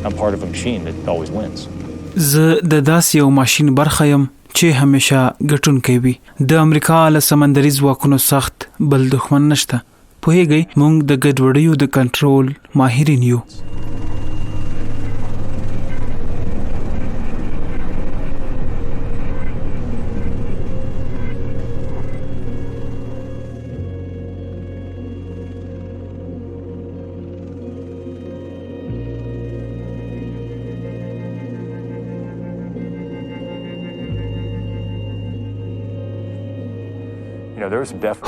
I'm part of a machine that always wins. زه د داسې یو ماشین برخه یم چې همیشه ګټونکی وي. د امریکا له سمندري ځواکونو سخت بل دښمن نشته. پوهیږئ موږ د ګډوډیو د کنټرول ماهرین یو.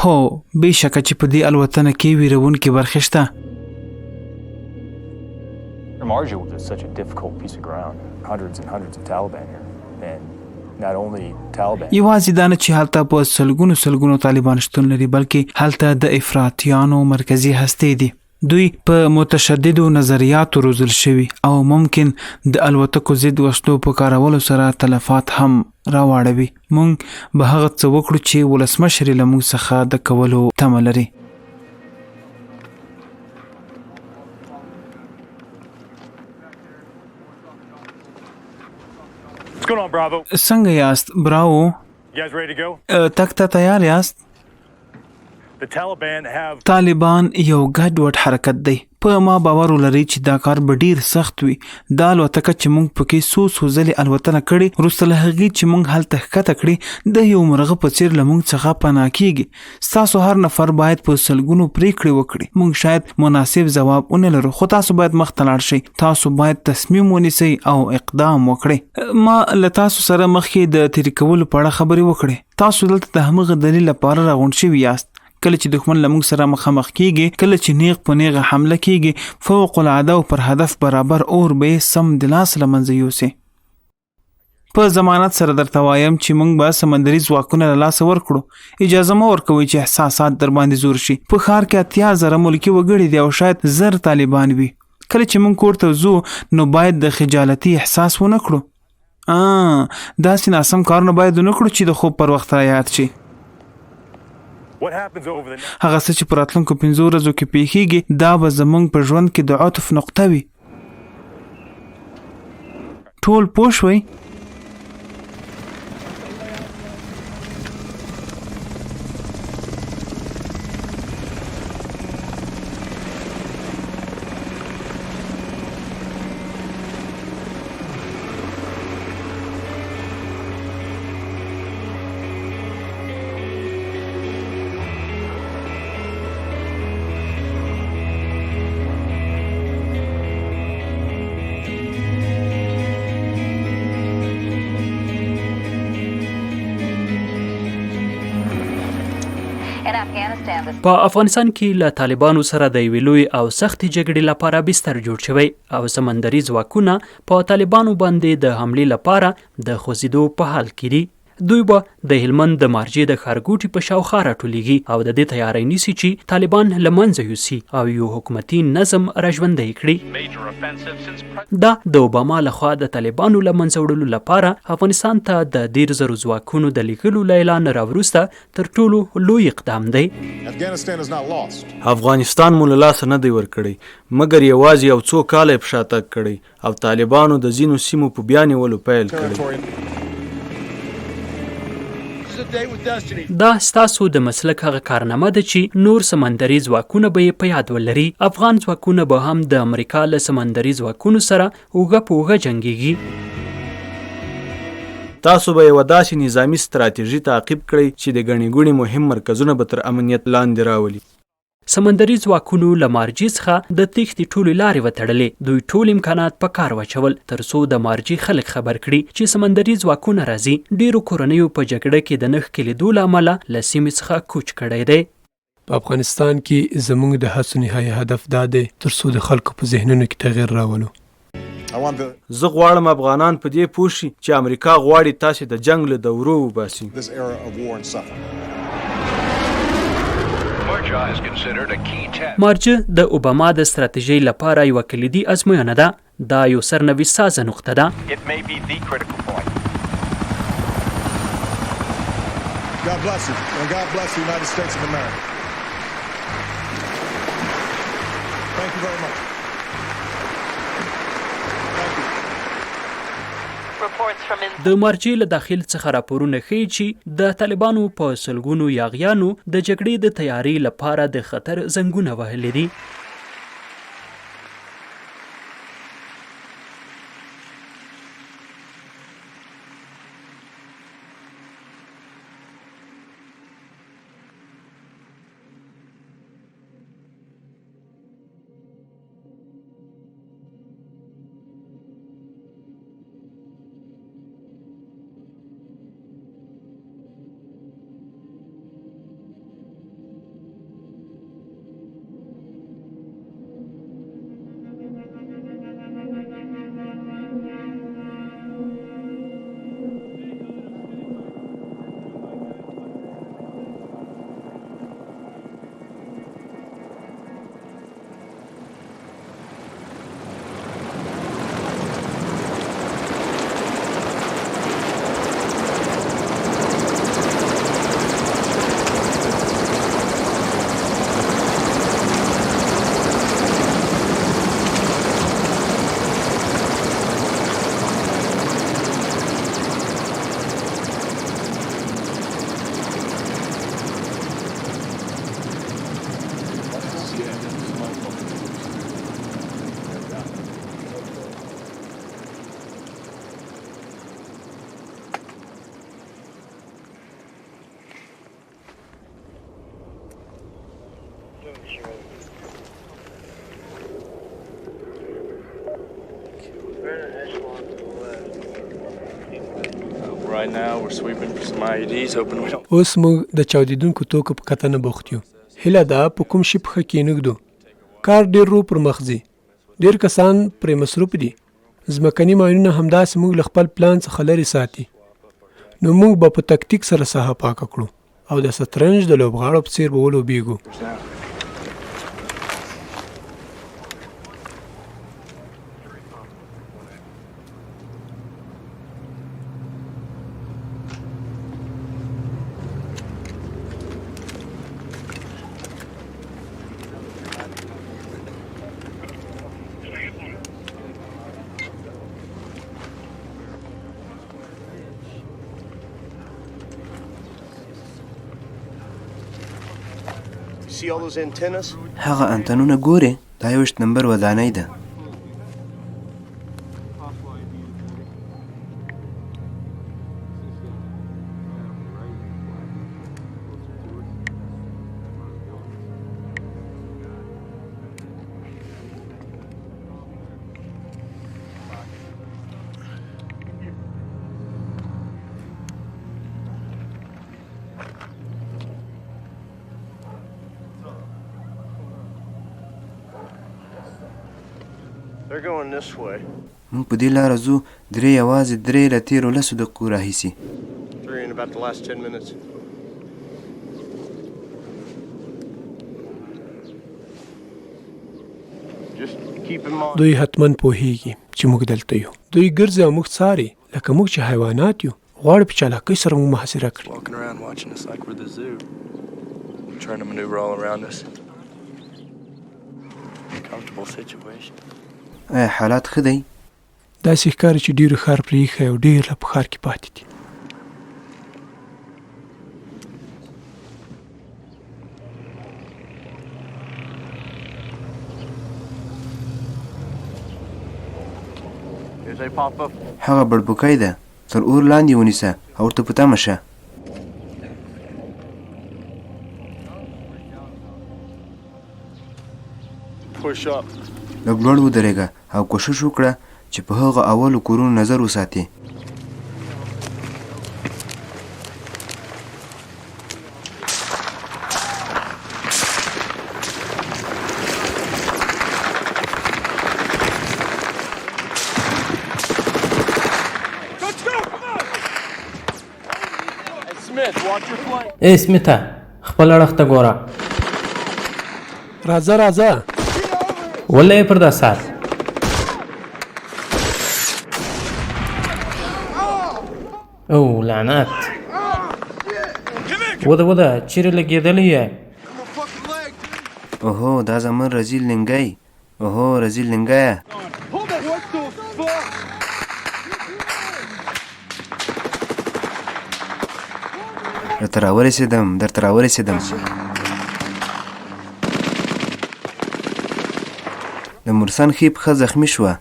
هو بېشکه چې په دې الوتنه کې ویرونکې برخې شته. Marjah was such a difficult piece of ground. Hundreds and hundreds of Taliban here. And not only Taliban. یوازې دا نه چې هلته په سلګونو طالبان شتون لري بلکې هلته د افراطیانو مرکزي هستې دي. دوی په متشددو نظریاتو روزل شوي او ممکن د الوتکو ضد وسلو په کارولو سره تلفات هم راواړوي. موږ به هغه څه وکړو چې ولسمشر له موږ څخه د کولو تمه لري. څنګه یاست براو؟ تک ته تیار یاست؟ طالبان یو ګډوډ حرکت دی. په ما باور ولرئ چې دا کار به ډیر سخت وي. دا الوتکه چې موږ پکې څو ځلې الوتنه کړې وروسته له هغې چې موږ هلته ښکته کړې د یو مرغه په څېر له موږ څخه پناه کېږي. ستاسو هر نفر باید په سلګونو پریکړې وکړي. موږ شاید مناسب ځواب ونه لرو خو تاسو باید مخته لاړ شئ. تاسو باید تصمیم ونیسئ او اقدام وکړئ. ما له تاسو سره مخکې د تېرې کولو په اړه خبرې وکړې. تاسو دلته د همغه دلیل لپاره راغونډ شوي یاست. کله چې دښمن له موږ سره مخامخ کیږي، کله چې نیغ په نیغه حمله کیږي، فوق العاده او پر هدف برابر اور به سم د لاس له منځه یوسي. په ضمانت سره درته وایم چې موږ به سمندري ځواکونه له لاسه ورکړو. اجازه مه ورکوئ چې احساسات در باندې زور شي. په ښار کې 80,000 ملکي وګړي دي او شاید 1000 طالبان وي. کله چې موږ کور ته ځو نو باید د خجالتي احساس ونه کړو. داسې ناسم کارونه باید ونه کړو چې د خوب پر وخت یاد شي. هغه څه چې په راتلونکو 5 ورځو کې پیښیږي دا به زموږ په ژوند کې د عطف نقطه وي. ټول پوه شوئ؟ په افغانستان کې له طالبانو سره د یوې لوی او سختې جګړې لپاره بستر جوړ شوی او سمندري ځواکونه په طالبانو باندې د حملې لپاره د خوځېدو په حال کې دي. دوی به د هلمند د مارجې د ښارګوټي په شاوخوا راټولیږي او د دې تیاری نیسي چې طالبان له منځه یوسي او یو حکومتي نظم راژوندی کړي. دا د اوباما لخوا د طالبانو له منځه وړلو لپاره افغانستان ته د 10,000 ځواکونو د لیږلو له اعلان راوروسته تر ټولو لوی اقدام دی. افغانستان مو له لاسه نه دی ورکړی مګر یوازې یو څو کاله یې په شا تګ کړی او طالبانو د ځینو سیمو په بیا نیولو پیل کړی. دا ستاسو د مسلک هغه کارنامه ده چې نور سمندري ځواکونه به یې په یاد ولري. افغان ځواکونه به هم د امریکا له سمندري ځواکونو سره اوږه په اوږه جنګیږي. تاسو به یوه داسې نظامي ستراتیژي تعقیب کړئ چې د ګڼې ګوڼې مهم مرکزونه به تر امنیت لاندې راولي. سمندري ځواکونو له مارجې څخه د تېښتې ټولې لارې وتړلې. دوی ټول امکانات په کار واچول تر څو د مارجې خلک خبر کړي چې سمندري ځواکونه راځي. ډیرو کورنیو په جګړه کې د نښکې لیدو له امله له سیمې څخه کوچ کړی دی. په افغانستان کې زموږ د هڅو نهایي هدف دا دی تر څو د خلکو په ذهنونو کې تغیر راولو. زه غواړم افغانان په دې پوه شي چې امریکا غواړي تاسې د جنګ له دورو وباسي. مارجه د اوباما د ستراتیژۍ لپاره یوه کلیدي ازموینه ده. دا یو سرنوي سازه نقطه ده. د مارجې له داخل څخه راپورونه ښیي چې د طالبانو په سلګونو یاغیانو د جګړې د تیاري لپاره د خطر زنګونه وهلي دي. Right now we're sweeping for some IEDs, hoping we don't. اوس موږ د چاودیدونکو توکو په کتنه بوخت یو. هیله ده په کوم شي پښه کېنږدو. کار ډېر رو پر مخ ځي. ډېر کسان پرې مصروف دي. ځمکني ماینونه همداسې موږ له خپل پلان څخه لرې ساتي. نو موږ به په تکتیک سره ساحه پاکه کړو او د شطرنج د لوبغاړو په څېر به ولوبېږو. See all those antennas? هغه انتنونه ګورې دا 21 نمبر ودانۍ ده. They're going this way. موږ په دې لاره ځو درې یوازې درې له تېرو 10 دقیقو راهیسې. 3 in about the last 10 minutes. Just keep in mind. دوی حتماً پوهیږي چې موږ دلته یو. دوی ګرځي او موږ څاري لکه موږ چې حیوانات یو. غواړي په چالاکۍ سره موږ محاصره کړي. Walking around watching us like we're the zoo. Trying to maneuver all around us. Comfortable situation. آیا حالات ښه دی؟ داسې ښکاري چې ډېرو ښار پرېښی او ډېر لا په ښار کې پاتې دي. هغه بړبوکی ده تر اور لاندې ونیسه او ورته په تمه شه. لږ لوړ ودرېږه او کوشش وکړه چې په هغه اولو کورونو نظر وساتې. ای سمیته خپل اړخ ته ګوره. راځه راځه. ولې پر دا سات او لعنت وده چیرې لګېدلی یې؟ اوهو دا زمون رزیل لنګی. اوهو رزیل لنګیه. درته راورسېدم د مرسان ښۍ پښه زخمي شوه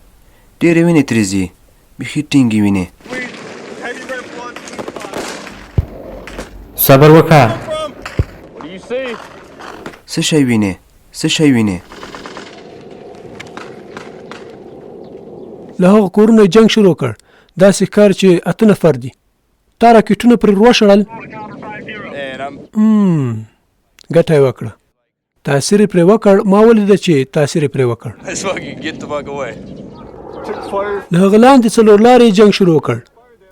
ډېرې وینې ترې ځي بیخي ټینګې وینې صبر وکړه څه شی وینې له هغه کورونه جنګ شروع کړ داسې ښکار چې 8 نفر دي تا راکټونه پرې وشړل ګټه یې وکړه تاثیر پرې وکړ ما ولیده چې تاثیر پرې وکړ له هغه لاندې څلور لارې جنګ شروع کړ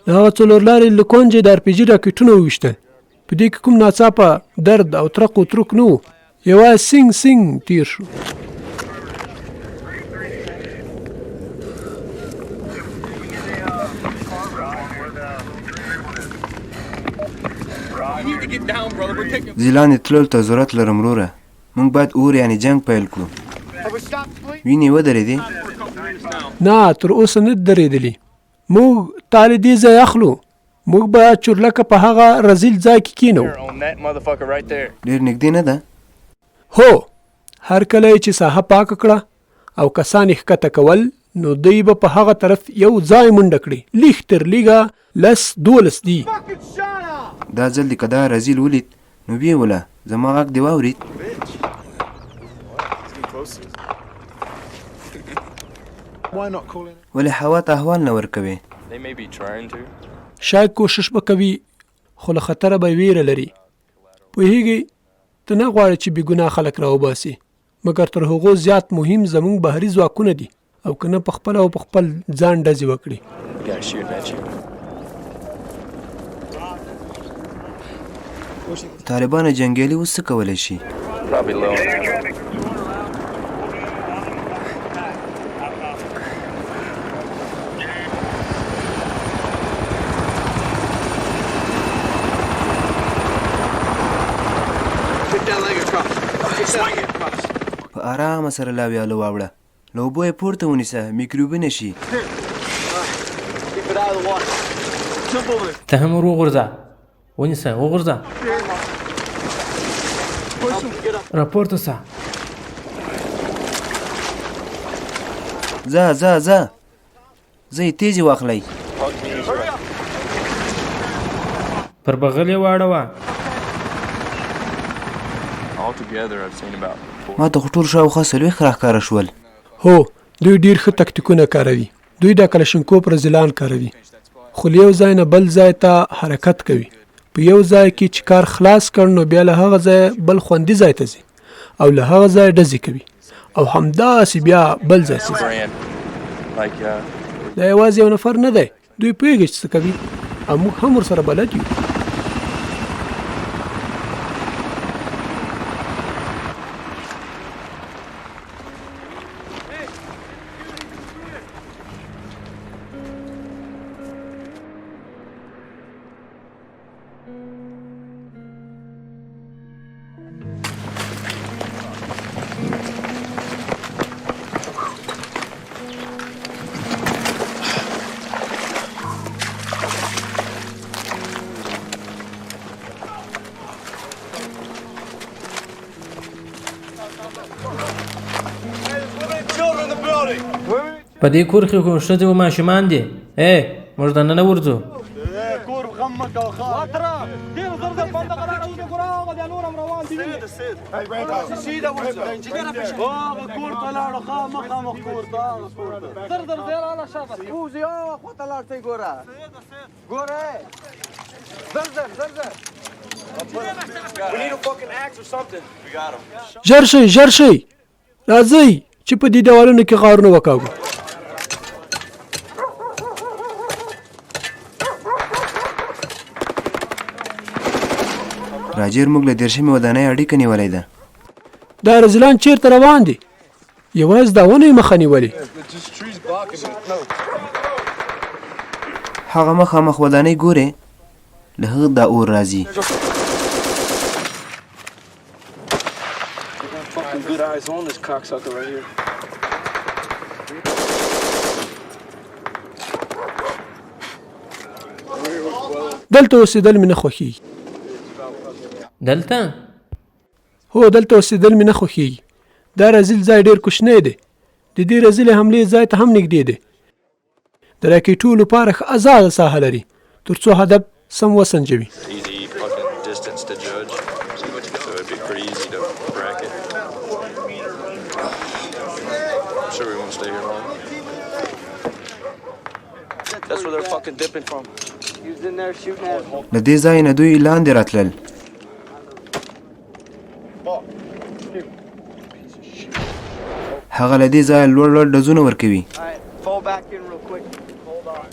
له هغه څلور لارې له کونجې د RPG راکټونه وویشتل په دې کې کوم ناڅاپه درد او ترق و ترک نه و یوازې سینګ تیر شو زیلانې تللو ته ضرورت لرم وروره موږ باید اور یعنې جنګ پیل کړو وینې ودرېدې نه تر اوسه نه درېدلي موږ تاله دې ځای اخلو موږ به چورلکه په هغه رزیل ځای کې کینو ډېر نږدې نه ده هو هر کله چې ساحه پاکه کړه او کسان یې ښکته کول نو دوی به په هغه طرف یو ځای منډه کړي لیږ تر لیږه 10-12 دي دا ځل دې که دا رزیل ولید نو ویې وله زما غږ دې واورید ولې هوا ته احوال نه ورکوې شاید کوشش به کوي خو له خطره به ویره لري پوهیږي ته نه غواړې چې بېګناه خلک راوباسي مګر تر هغو زیات مهم زموږ بهري ځواکونه دي او که نه په خپله او په خپل ځان ډزې وکړي طالبانو جنګېدلی اوس څه کولی شي په ارامه سره لاویاله واوړه له اوبو یې پورته ونیسه میکروبونه شي ته هم ور وغورځه ونیسه وغورځه راپورته سه ځه یې تیزې واخلئ پر بغل یې واړوه ما ته خو ټول شاوخوا 40 راښکاره شول هو دوی ډیر ښه تکتیکونه کاروي دوی د کلشنکوف رزیلان کاروي خو له یو ځای نه بل ځای ته حرکت کوي په یو ځای کې چې کار خلاص کړ نو بیا له هغه ځای بل خوندي ځای ته ځي او له هغه ځای ډزې کوي او همداسې بیا بل ځای ته ځي دا یوازې یو نفر نه دی دوی پوهېږي چې څه کوي او موږ هم ورسره بلد یو په دې کور کې کوم ښځې او ماشومان دي موږ دننه ورځو ژر شئ راځئ چې په دې دیوالونو کې غارونه وکاږو راجر موږ له 10مې ودانۍ اړیکه نیولې ده دا رزلان چیرته روان دي یوازې دا ونې مخه نیولې هغه مخامخ ودانۍ ګورې له هغه دا اور راځي دلته اوسېدل مې نه خوښېږي دلته هو دلته اوسېدل مې نه خوښېږي. دا رزیل ځای ډېر کوچنی دی. د دې رزیلې حملې ځای ته هم نږدې دی. د راکېټو لپاره ښه ازاده ساحه لري تر څو هدف سم وسنجوي. Easy fucking distance to judge. So it'd be pretty easy to bracket. I'm sure we won't stay here long. That's where they're fucking dipping from. He was in there shooting at him. له دې ځای نه دوی لاندې راتلل. هغه له دې ځایه لوړ لوړ ډزونه ورکوي. Fall back in real quick. Hold on.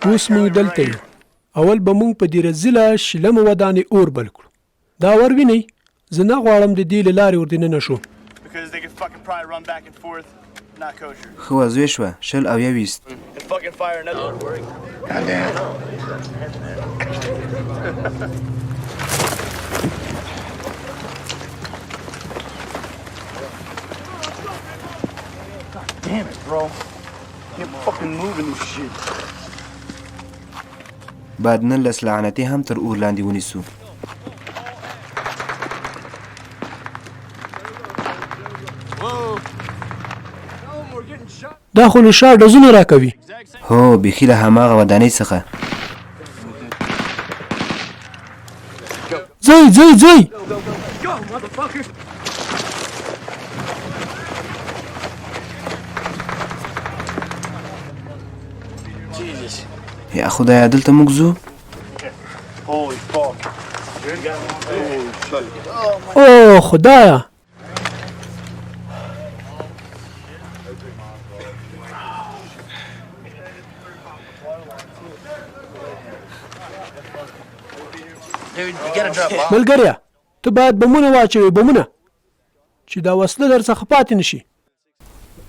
اوس موږ دلته یو. اول به موږ په دې رزیله شلمه ودانې اور بل کړو. دا ور وینئ زه نه غواړم د دې له لارې ور دننه شو. Because they could fucking probably run back and forth. Not kosher. ښه وضوې شوه 20 او 20. And fucking fire another one. Damn it, bro. You're fucking moving this shit. بعد 19 لعنتي هم تر اور لاندې ونیسو. دا خو له شا ډزونه راکوي. هو بیخي له هماغه ودانۍ څخه. ځئ ځئ ځئ. یا خدایه دلته موږ ځو. Holy fuck. او خدایه. ملګريه ته باید بمونه واچوې بمونه چې دا وسله در څخه پاتې نشي.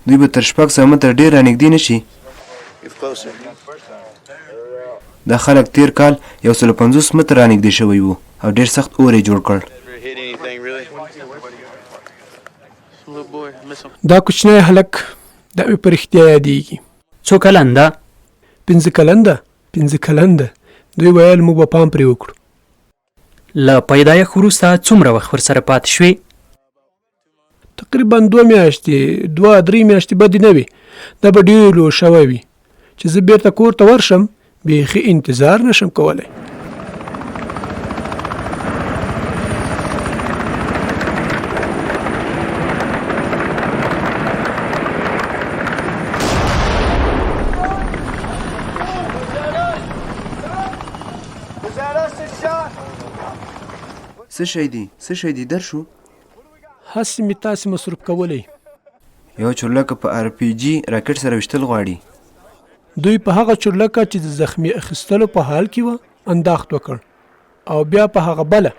دوی به تر 600 متره ډېر رانږدې نه شي. دا خلک تیر کال 150 متره رانږدې شوی وو او ډېر سخت اور یې جوړ کړ. دا کوچنی هلک دا مې په رښتیا یادېږي. څو کلن ده؟ 15 کلن ده. 15 کلن ده. دوی ویل موږ به پام پرې وکړو. له پیدایښت وروسته څومره وخت ورسره پاتې شوې؟ تقریبا 2 میاشتې 2-3 میاشتې به دې نه وي. دا به ډېر لوی شوی وي چې زه بېرته کور ته ورشم بیخي انتظار نشم کولی. څه شی دی؟ څه شی دی در شو؟ هسې مې تاسې مصروف کولی. یو چورلکه په RPG راکټ سره ویشتل غواړي. دوی په هغه چورلکه چې د زخمي اخیستلو په حال کې وه انداخت وکړ او بیا په هغه بله.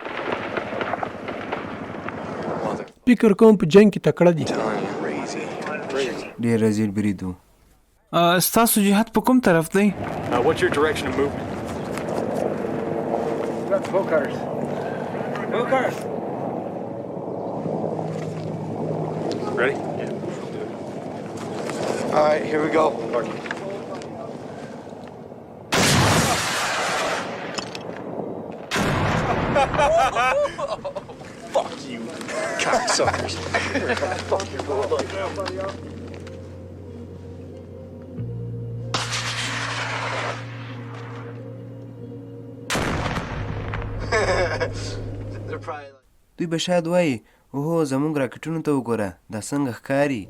فکر کوم په جنګ کې تکړه دي. ډېر رزیل برید و. ستاسو جهت په کوم طرف دی؟ What's your direction of movement? Ready? All right, here we go. Fuck you, cocksuckers. Fuck your buddy. دوی به شاید وایي اوهو زموږ راکټونو ته وګوره دا څنګه ښکاري.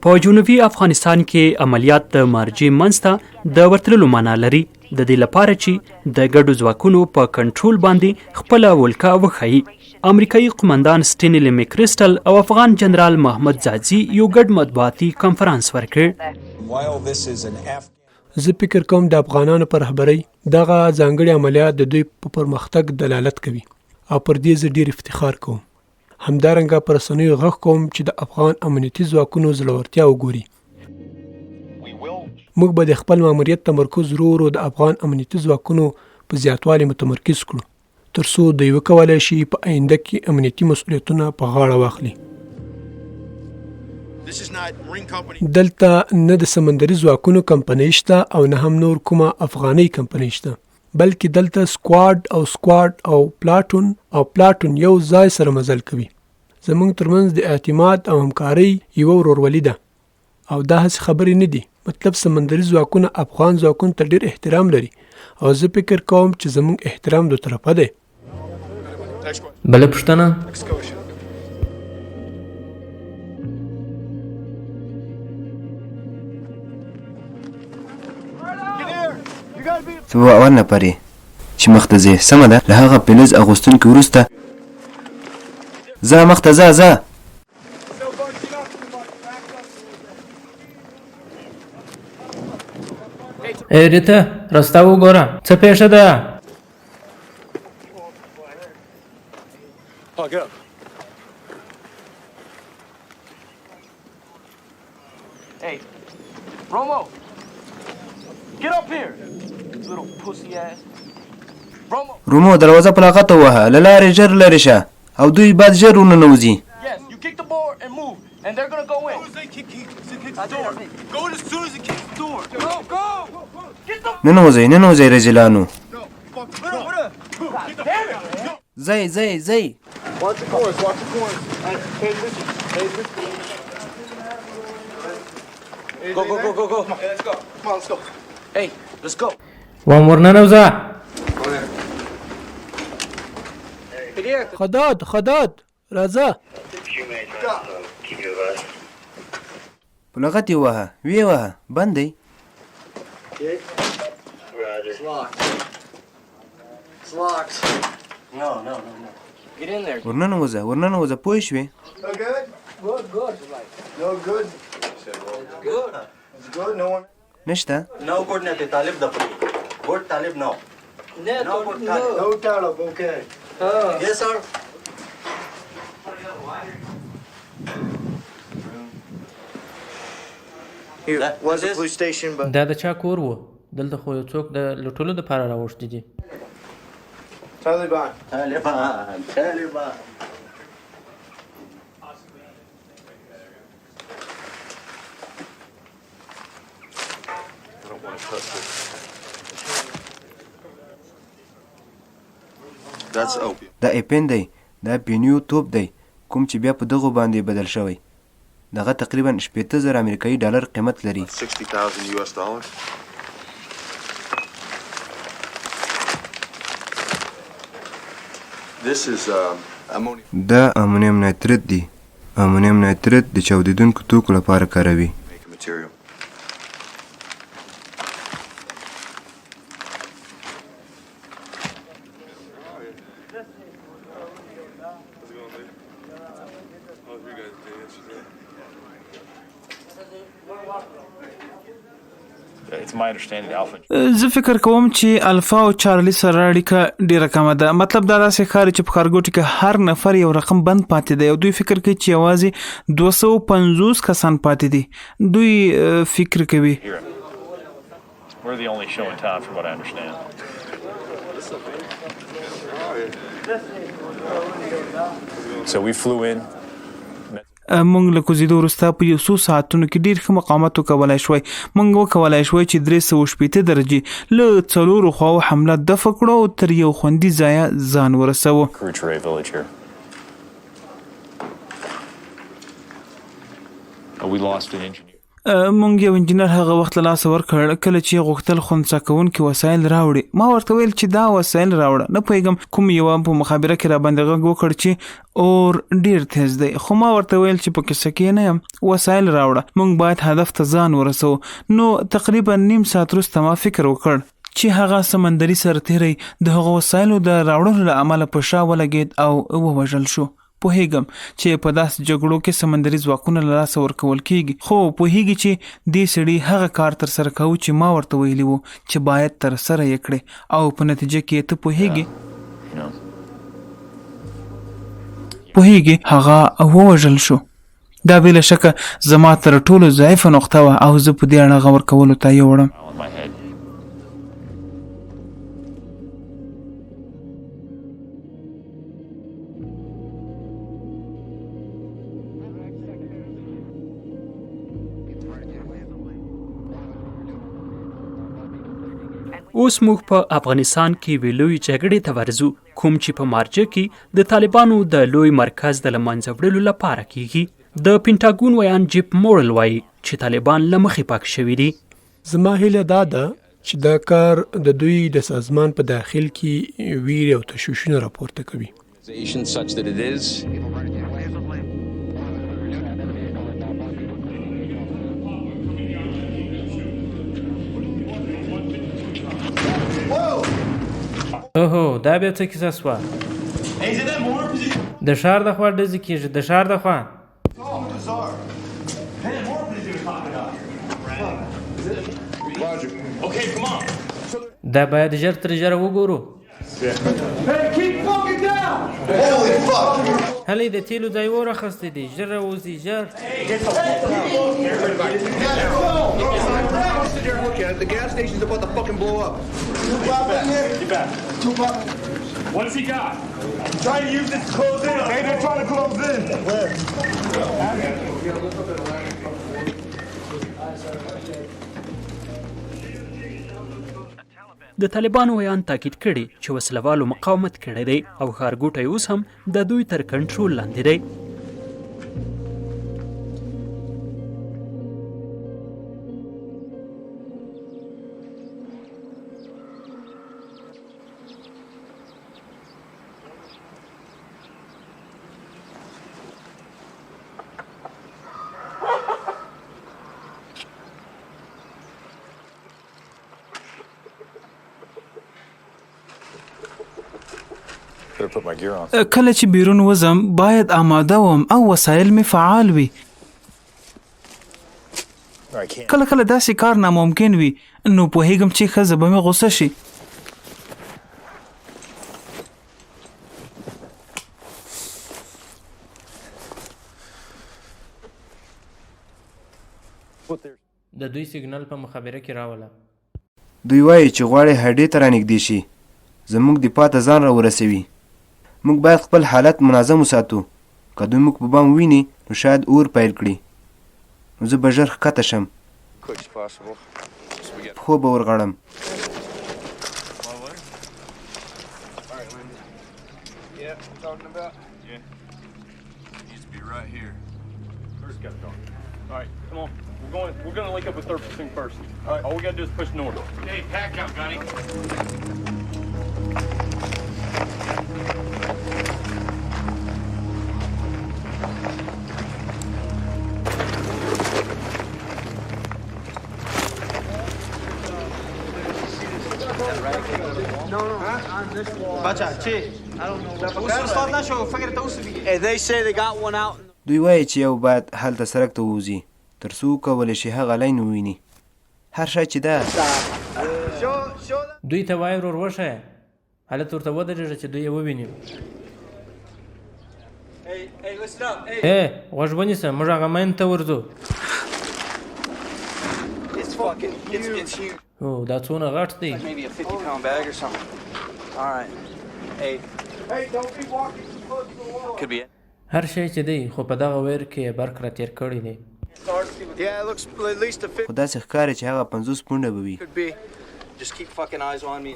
په جنوبي افغانستان کې عملیات د مارجې منځته د ورتللو معنا لري، د دې لپاره چې د ګډو ځواکونو په کنټرول باندې خپله ولکه وښیي. امریکایي قمندان سټینلي میکریسټل او افغان جنرال محمد ځاځي یو ګډ مطبوعاتي کنفرانس ورکړ. زه فکر کوم د افغانانو په رهبرۍ دغه ځانګړي عملیات د دوی په پرمختګ دلالت کوي او پر دې زه ډېر افتخار کوم. همدارنګه پر رسنیو غږ کوم چې د افغان امنیتي ځواکونو زړورتیا وګوري. موږ به د خپل ماموریت تمرکز ورو ورو د افغان امنیتي ځواکونو په زیاتوالي متمرکز کړو ترڅو دوی وکولی شي په آینده کې امنیتي مسؤلیتونه په غاړه واخلي. دلته نه د سمندري ځواکونو کمپنۍ شته او نه هم نور کومه افغاني کمپنۍ شته، بلکې دلته سکواډ او پلاټون یو ځای سره مزل کوي. زموږ ترمنځ د اعتماد او همکارۍ یوه ورورولي ده او دا هسې خبرې نه دي. مطلب سمندري ځواکونه افغان ځواکونو ته ډېر احترام لري او زه فکر کوم چې زموږ احترام دو طرفه دی. بله پوښتنه؟ ته به اول نفر یې چې مخ ته ځې، سمه ده؟ له هغه پیلز اغوستونکي وروسته ځه مخ ته ځه. ای ریته راسته وګوره څه پیښه ده؟ Hey, Romo, get up here, little pussy ass. رومو دروازه په لغته ووهه، له لارې ژر لرې شه او دوی باید ژر وننوځي. Yes, you kick the board and move, and they're gonna go in. Go as soon as it kicks the door. Go! ننوځئ رجلانو. ځئ. Watch the corners. Hey, listen. Go. Hey, let's go. Come on, let's go. Hey, let's go. ورننوځه. خداد راځه. په لغت یې ووهه، ویې وهه، بند دی. It's locked. No. Get in there. ورننوځه پوه شوې؟ No good? Good. No good? Good. It's good, no one? نشته؟ No coordinate, طالب د پرې. Board طالب no. No board طالب. No طالب, okay. Yes, sir. Here, was a police station, but... دا د چا کور و؟ دلته خو یو څوک د لوټلو دپاره راوښتي دي. Taliban. دا اپین دی، دا پینیو توپ دی، کوم چې بیا په دغو باندې بدل شوی. دغه تقریبا 80,000 امریکایي ډالر قیمت لري. $60,000 This is ammonium. دا امونیم نایتریت دی. امونیم نایتریت د چاودیدونکو توکو لپاره کاروي. Material. زه فکر کوم چې الفا او چارلی سره اړیکه ډیره کمه ده. مطلب دا داسې ښکاري چې په ښارګوټي کې هر نفر یو رقم بند پاتې دی او دوی فکر کوي چې یوازې 250 کسان پاتې دي. دوی فکر کوي We're the only show in town from what I understand. So we flew in. مونږ له کوزیدو وروسته په یو څو ساعتونو کې ډېر ښه مقاومت وکولی شوی. مونږ وکولی شوی چې 360 درجې له 4 خواو حمله دفع کړو او تر یو خوندي ځایه ځان ورسوو. We lost an engineer. مونږ یو انجینر هغه وخت له لاسه ورکړ کله چې غوښتل خنثی کوونکي وسایل راوړي. ما ورته ویل چې دا وسایل راوړه. نه پوهېږم کوم یوه په مخابره کې راباندې غږ وکړ چې اور ډېر تیز دی، خو ما ورته ویل چې په کیسه کې نه یم، وسایل راوړه، مونږ باید هدف ته ځان ورسوو. نو تقریبا نیم ساعت وروسته ما فکر وکړ چې هغه سمندري سرتیری د هغو وسایلو د راوړلو له امله په شا ولګېد او ووژل شو. پوهېږم چې په داسې جګړو کې سمندري ځواکونه له لاسه ورکول کېږي، خو پوهېږي چې دې سړي هغه کار ترسره کوو چې ما ورته ویلي وو چې باید ترسره یې کړې او په نتیجه کې ته پوهېږي. پوهیږي هغه ووژل شو. دا بې له شکه زما تر ټولو ضعیفه نقطه وه او زه په دې اړه غور کولو ته یوړم. اوس موږ په افغانستان کې وی لوی جګړې ته ورځو، کوم چې په مارچه کې د طالبانو د لوی مرکز د له منځه وړلو لپاره کیږي. د پینټاګون ویان جیپ مورل وایي چې طالبان له مخې پاک شوي دي. زما هیله دا ده چې دا کار د دوی د سازمان په داخل کې ویرې او تشویشونه راپورته کوي. اوهو دا بیا څه کیسه سوه؟ د ښار د خوا ډزې کېږي، د ښار د خوا. دا باید ژر تر ژره وګورو. هلې د تیلو ځای ورخستی دی، ژر راوځي ژر. The gas station's about to fucking blow up. Get back. What has he got? I'm trying to use this to close in. Hey, they're trying to close in. Where? د طالبانو ویان تاکید کړي چې وسلوالو مقاومت کړی دی او ښارګوټی اوس هم د دوی تر کنټرول لاندې دی. کله چې بیرون وزم باید آماده وم او وسایل می فعال وي. کله کله داسې کار ناممکن وي، نو پوهیږم چې ښځه به مې غوسه شي. د دوی سیګنال په مخابره کې راوله. دوی وایي چې غواړي هډې ته رانږدې شي، زموږ دفاع ته ځان راورسوي. موږ باید خپل حالت منظم وساتو. که دوی موږ په بام وویني نو شاید اور پیل کړي. نو زه به ژر ښکته شم، پښو به ورغړم. We're gonna link up with 3rd Platoon first. All right. All we gotta do is push north. Hey, pack up, Gunny. دوی وایي چې یو باید هلته سړک ته ووځي تر څو وکولی شي هغه لاین وویني. هر شی چې ده دوی ته وایي ورور وښیه، هلته ورته ودرېږه چې دوی یې وویني. غوږ ونیسه، موږ هغه مین ته ورځو. او دا څونه غټ دی. هر شی چې دی خو په دغه ویر کې برق را تیر کړی دی. خو داسې ښکاري چې هغه 50 پونډه به وي.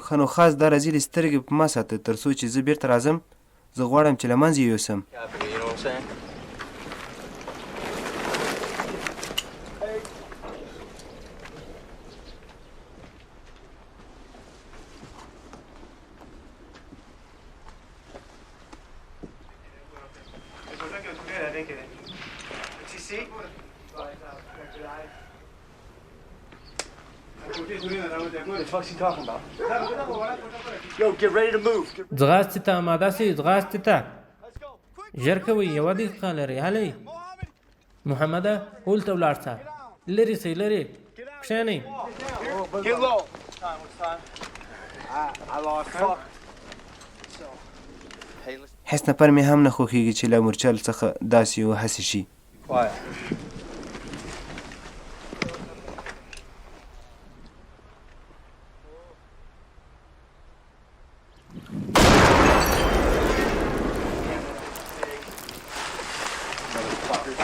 ښه نو خاص دا رزیلې سترګې په ما ساته تر څو چې زه بیرته راځم. زه غواړم چې له منځه یې یوسم. ځغاستې ته اماده سئ، ځغاستې ته. ژر کوئ، یوه دقیقه لرئ. هلئ محمده، هولته ولاړ شه. لرې سئ، لرې کښېنئ. هیڅ نفر مې هم نه خوښېږي چې له مورچل څخه داسې وهسې شي.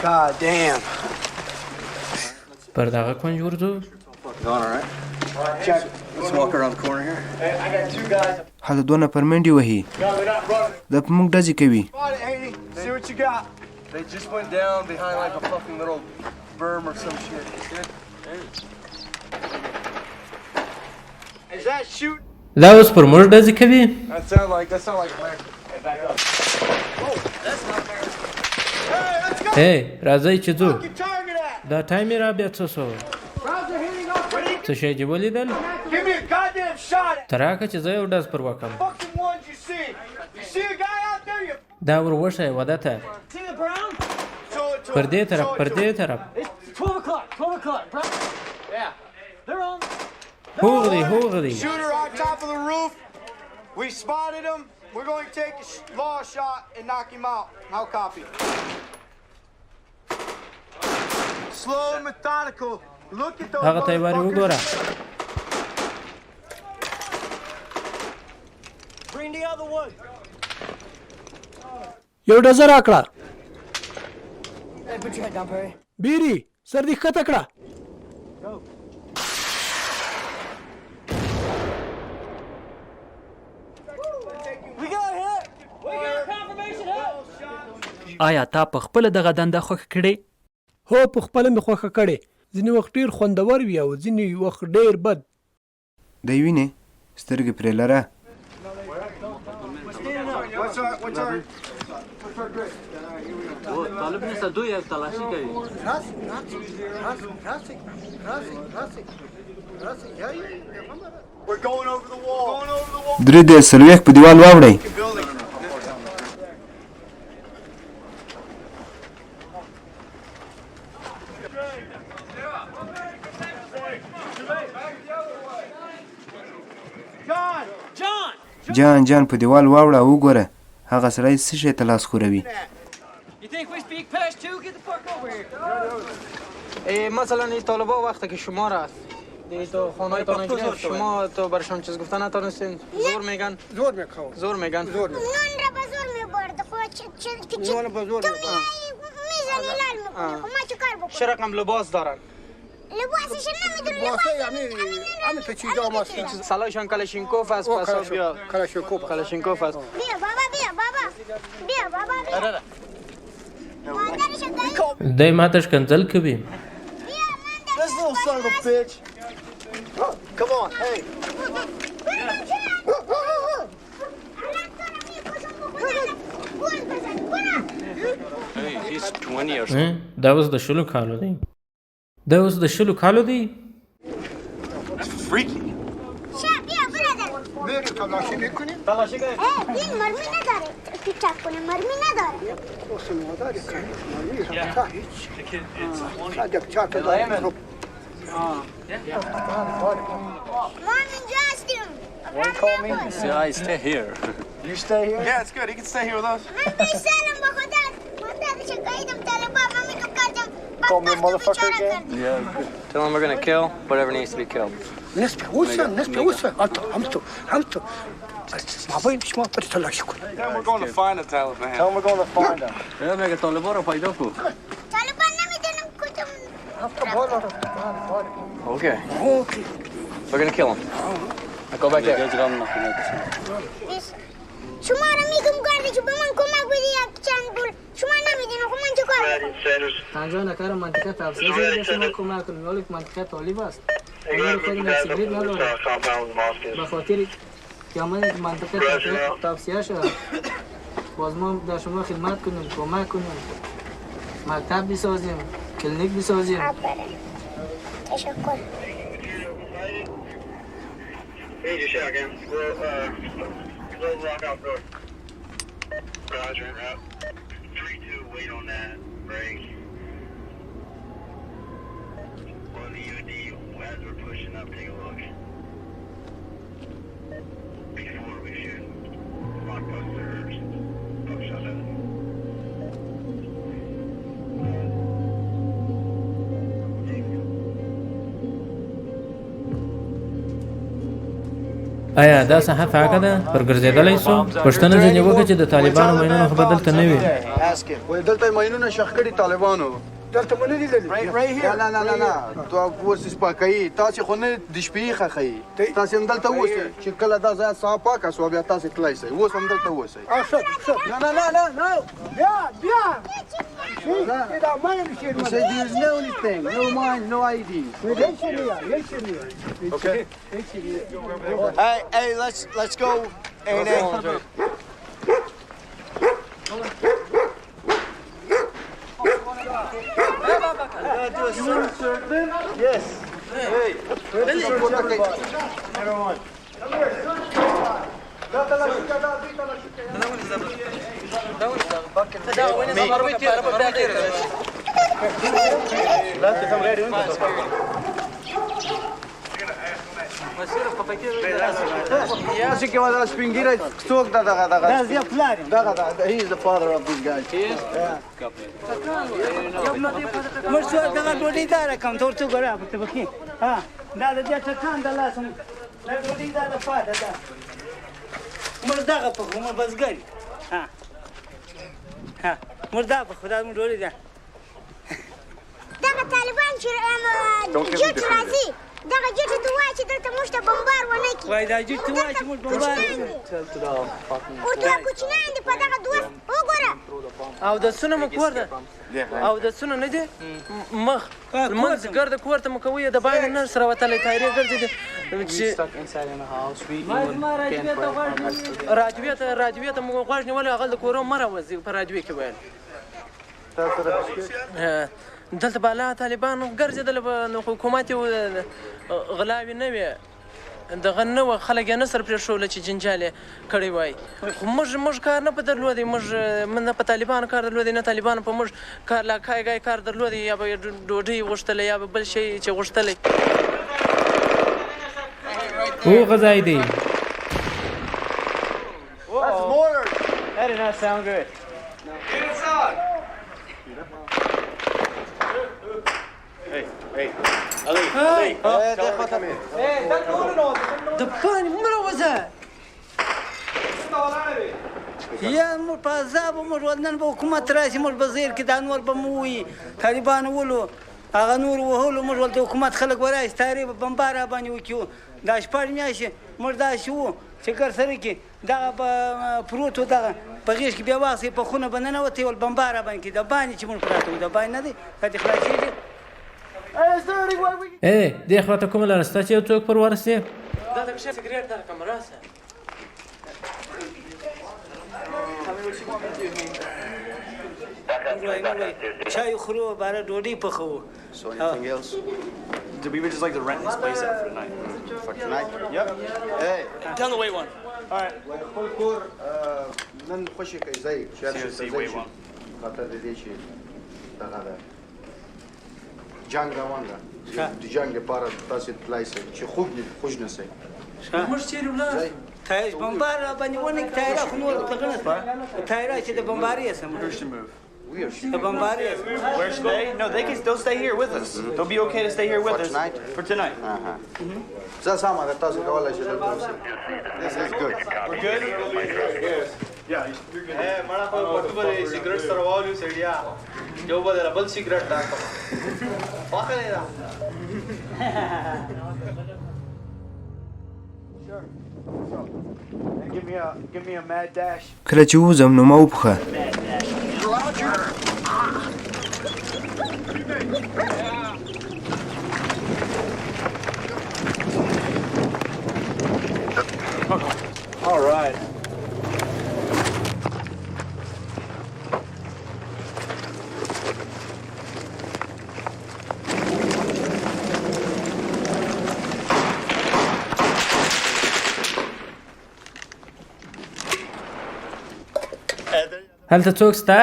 God damn. پر دغه کونج ورځو. Check. Let's walk around the corner here. Hey, I got 2 guys. هلته 2 نفر منډې وهي. دا په موږ ډزې کوي. See what you got. They just went down behind like a fucking little berm or some shit. Is that shoot? دا اوس پر موږ ډزې کوي. That sound like America. Hey, back up. Oh, that's not America. Hey, let's go. Hey, راځئ چې ځو. Target at. دا ټایم را بیا څه شو؟ څه شی چې ولیدل؟ Give me a goddamn shot at. تراکه چې زه یو ډز پر وکم. Fucking ones you see. You see a guy out there? You دا ور وښه وده ته. see the brown? پر دې طرف پر دې طرف. It's 12 o'clock. 12 o'clock. Yeah. They're on. هوغ دی. Shooter on top of the roof. We spotted him. We're going to take a long shot and knock him out. How copy? Slow and methodical. Look at those هغه ته یې وارې وګوره. Bring the other one. یو ډزه راکړه. Hey, put your head down, Perry. بیری سر دې ښکته کړه. Go. We got hit. We got confirmation hit. آیا تا په خپل دغه دنده خوښ کړې؟ هو په خپله مې خوښه کړې. ځینې وخت ډېر خوندور وي او ځینې وخت ډېر بد. دی وینې سترګې پرې لره. طالب نیسته دوی یک تلاشي کوي. We're going over the wall. درې د څلوېښت په دیوال واوړئ. جان په دیوال واوړه او وګوره هغه سړی څه شی ته لاس خوروي. مثلا این طالبا وقتی که شما رست تو خانه‌تان گرفت شما تو برشان چیز گفتن نتونستین زور میگن زور میکنن زور میگن نون را به زور میبرد نون به زور تو میزنی لال میکنی خب ما چه کار بکنم چه رقم لباس دارن لباسش نمیدونی لباسه یعنی همین تو چیزا ماست سلایشان کلاشینکوف است پس بیا کلاشینکوف است بیا بابا بیا بابا دی ماته شکنځل کوي. This little son of a bitch. Come on, hey. Hey, he's 20 or something. دا اوس د شلو کالو دی. That's freaky. بیا برادر میری تلاشی میکنی؟ تلاشی کنی؟ این مرمی نداره پیچک کنه مرمی نداره اصلا نداری کنی مرمی رفتا هیچ صدق چاک داری رو ما اینجا هستیم Yeah, I stay here. You stay here? Yeah, it's good. He can stay here with us. من میسالم با خدا شکایدم طالبا ممی تو کردم Call me a motherfucker again? Yeah. Tell them we're gonna kill whatever needs to be killed. نسبة وسع همتو ما باید شما پر تلاشی کنی. Then we're going to find the Taliban. Tell them we're going to find them. یا میگه طالبا رو پیدا کو. طالبا نمیدونم کدوم همتو بالا رو. Okay. We're gonna kill him. Go back there. شما را میگم گردی که به من کمک بدی یک چند پول شما نمیدونم خب من چه کار بکنم تنجا نکار منطقه تفسیر شده شما کمک کنید ولی منطقه طالب است اگر خود نسیبید نداره به خاطر که من منطقه تفسیر شده باز ما در شما خدمت کنیم کمک کنیم مکتب بسازیم کلینیک بسازیم تشکر Major shotgun. We'll rock out door. Roger, en route. 3-2, wait on that. Break. On the UD, as we're pushing up, take a look. Before we shoot blockbusters, push آیا دا صحه پاکه ده پر ګرځېدلی سو پوښتنه ځینې وکړه چې د طالبانو ماینونه خو به دلته نه وي وایي دلته یې ماینونه ښخ کړي طالبانو دلته مو نه دي لیدلي نه تو اوس سپاکوي تاسې خو نه د شپې ښخوي تاسې هم دلته اوسئ چې کله دا ځای صحه پاکه سوه بیا تاسې تللی سئ اوس هم دلته اوسئ نه بیا دا ماین شیر say there's no anything no mine no ID okay hey let's go and yes hey everyone As you can see, Spingira took that. That's the plan. He is the father of these guys. He is? Yeah. دغه طالبان چې جټ راځي دغه جټ ته وایي چې دلته موږ ته بمبار ونه کړي وایي دا جټ ته وایي چې موږ بمبار ورته کوچنیان دي په دغه دوست وګوره اودسونه مو کور ده اودسونه نه دي مخ لمونځ ګرده کور ته مو کوئ د باندې نه سره وتلی تایرې ګرځي چې راجوې ته مو غوږ نیولی هغه د کورو مه راوځي په راجوې کې ویل دلته بالا طالبانو ګرځېدل نو حکومت یې غلاوې نه وې دغه نه وه خلک یې نه سر پرېښوله چې جنجال یې کړی وای خو موږ کار نه په درلودی موږ نه په طالبانو کار درلودی نه طالبانو په موږ کار لاکای ګای کار درلودی یا به ډوډۍ غوښتلی یا به بل شی چې غوښتلی او غذای دی That did not sound good. Get inside. Hey, Ali. Hey, come in. Hey, that's going on. The fun, what was that? یا موږ په عذابو موږ نن به حکومت راشي موږ به زیر کې دا نور به مو ووایي طالبان ولو هغه نور وهلو موږ ولته حکومت خلک ورایي تارې به بمبار راباندې وکړو دا شپږ میاشتې موږ داسې وو چې ګر سره کې دغه به پروت و دغه په غېږ کې بیا واخلې په خونه به ننوتې ول بمبار راباندې کړي د باندې چې موږ پراته وو د باندې نه دی که دې خلاصېږي دې خواته کومه لاره شته چې یو څوک پر ورسې دا د سګرېټ درکړم راسه چای خورو باره ډوډۍ پخوو So anything else? We would just like to rent this place out for tonight. For tonight? Yep. Hey. Down the way one. All right. خپل کور نن خوشي کوي ځای Seriously, wait one. خاطر دې چې دغه ده جنګ روان ده د جنګ لپاره تاسې تلای شئ چې خوږ نه شئ موږ چیرې ولاړ تایر بمبار راباندې ونه کړي تایره خو نور دغه نه تایره چې د بمباري یې سم the bombarded. Where should they? No, they'll stay here with us. They'll be okay to stay here with us for tonight. This is good. We're good? Yeah, you're good. Hey, mara ko patubare cigarette sarwalu sedia. Jo badala bal cigarette ta. Pakale da. Sure. Give me a mad dash. کله چې وځم نو ما وپوښه All right. هلته څوک شته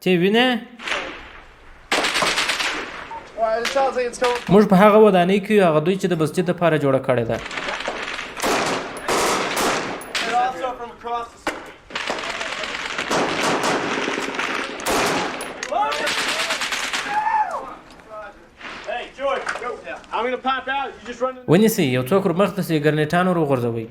چې وینې موږ په هغه ودانۍ کې یو هغه دوی چې د مسجد لپاره جوړه کړې ده ونیسئ یو څوک ور مخته سي ګرنیټان ور وغورځوئ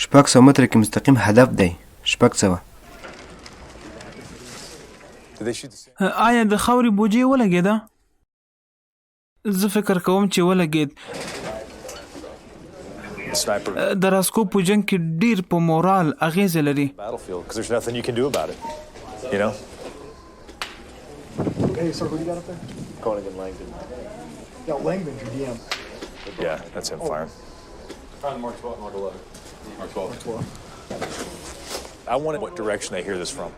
شپږ سوه متره کې مستقیم هدف دی. 600. آیا د خاورې بوجۍ ولګېده؟ زه فکر کوم چې ولګېد. د راسکو په جنګ کې ډیر په مورال اغیزه لري. Hey, sir, who do you got up there? Going again, Langdon. Yeah, Langdon's your DM. Yeah, that's him firing. Find Mark 12, Mark 11. Mark 12. I wonder what direction they hear this from.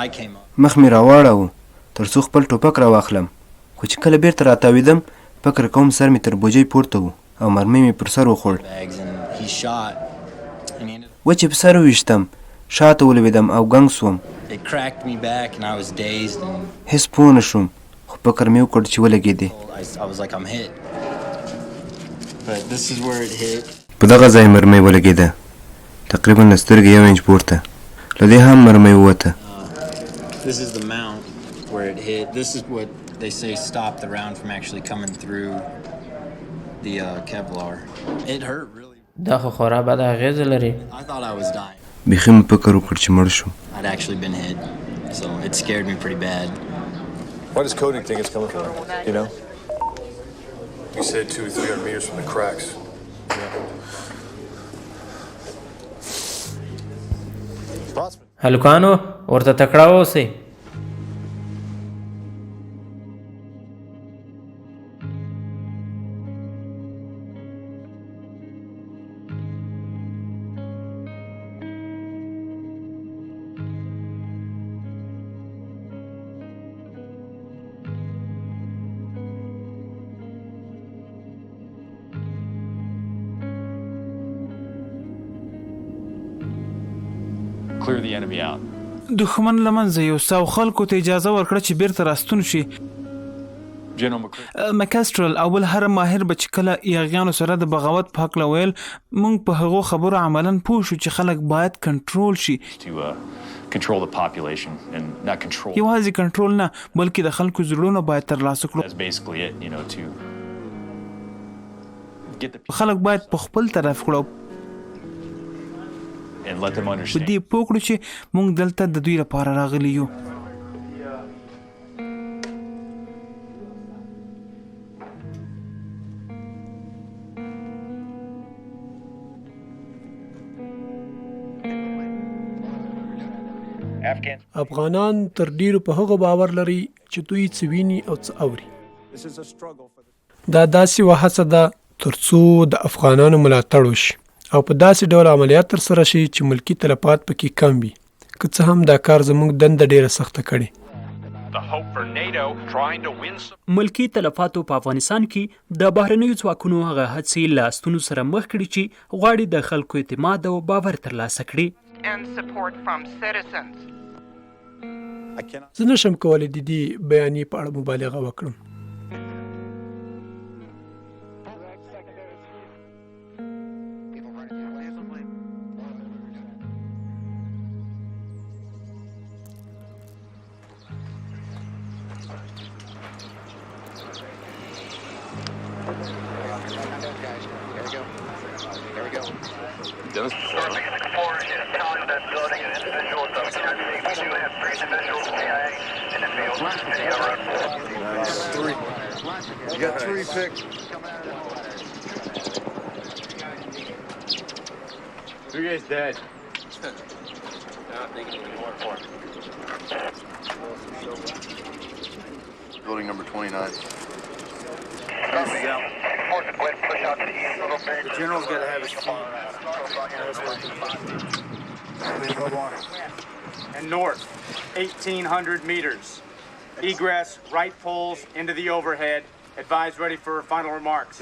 I came up. مخ مې راواړاوه تر څو خپل ټوپک راواخلم، خو چې کله بیرته راتاویدم فکر کوم سر مې تر بوجۍ پورته و او مرمۍ مې پر سر وخوړ. و چې په سر وویشتم شاته ولوېدم او ګنګ سوم. هېڅ پوه نه شوم خو فکر مې وکړ چې ولګېدې. په دغه ځای مرمۍ ولګېده، تقریبا له سترګې 1 انچ پورته. له دې هم مرمۍ ووته. This is the mount where it hit. This is what they say stopped the round from actually coming through the Kevlar. It hurt really. دا خو خورا بده اغیزه لري. I thought I was dying. بیخي مې فکر وکړ چې مړ شم. I'd actually been hit, so it scared me pretty bad. Why does Cody think it's coming from? You know? He said 200 or 300 meters from the cracks. هلکانو ورته تکړه اوسئ. Clear the enemy out. دښمن له منځه یوسه او خلکو ته اجازه ورکړه چې بیرته راستون شي. مکاسترل او بل هر ماهر به چې کله یاغیانو سره د بغاوت په هکله ویل، موږ په هغو خبرو عملاً پوه شو چې خلک باید کنټرول شي. یوازې کنټرول نه بلکې د خلکو زړونه باید ترلاسه کړو. خلک باید په خپل طرف کړو په دې پوه کړو چې موږ دلته د دوی لپاره راغلي یو. افغانان تر ډیرو په هغه باور لري چې دوی څه ویني او څه اوري. دا داسې یوه هڅه ده تر څو د افغانانو ملاتړ وشي او په داسې ډول عملیات ترسره شي چې ملکي تلفات پکې کم وي، که څه هم دا کار زموږ دنده ډیره سخته کړې. ملکي تلفاتو په افغانستان کې د بهرنیو ځواکونو هغه هڅې له ستونزو سره مخ کړي چې غواړي د خلکو اعتماد او باور ترلاسه کړي. زه نشم کولی د دې بیانیې په اړه مبالغه وکړم. You got 3 picked. 3 guys dead. Building number 29. The general's got to have his feet. And north, 1,800 meters. Egress, right poles into the overhead. Advise ready for final remarks.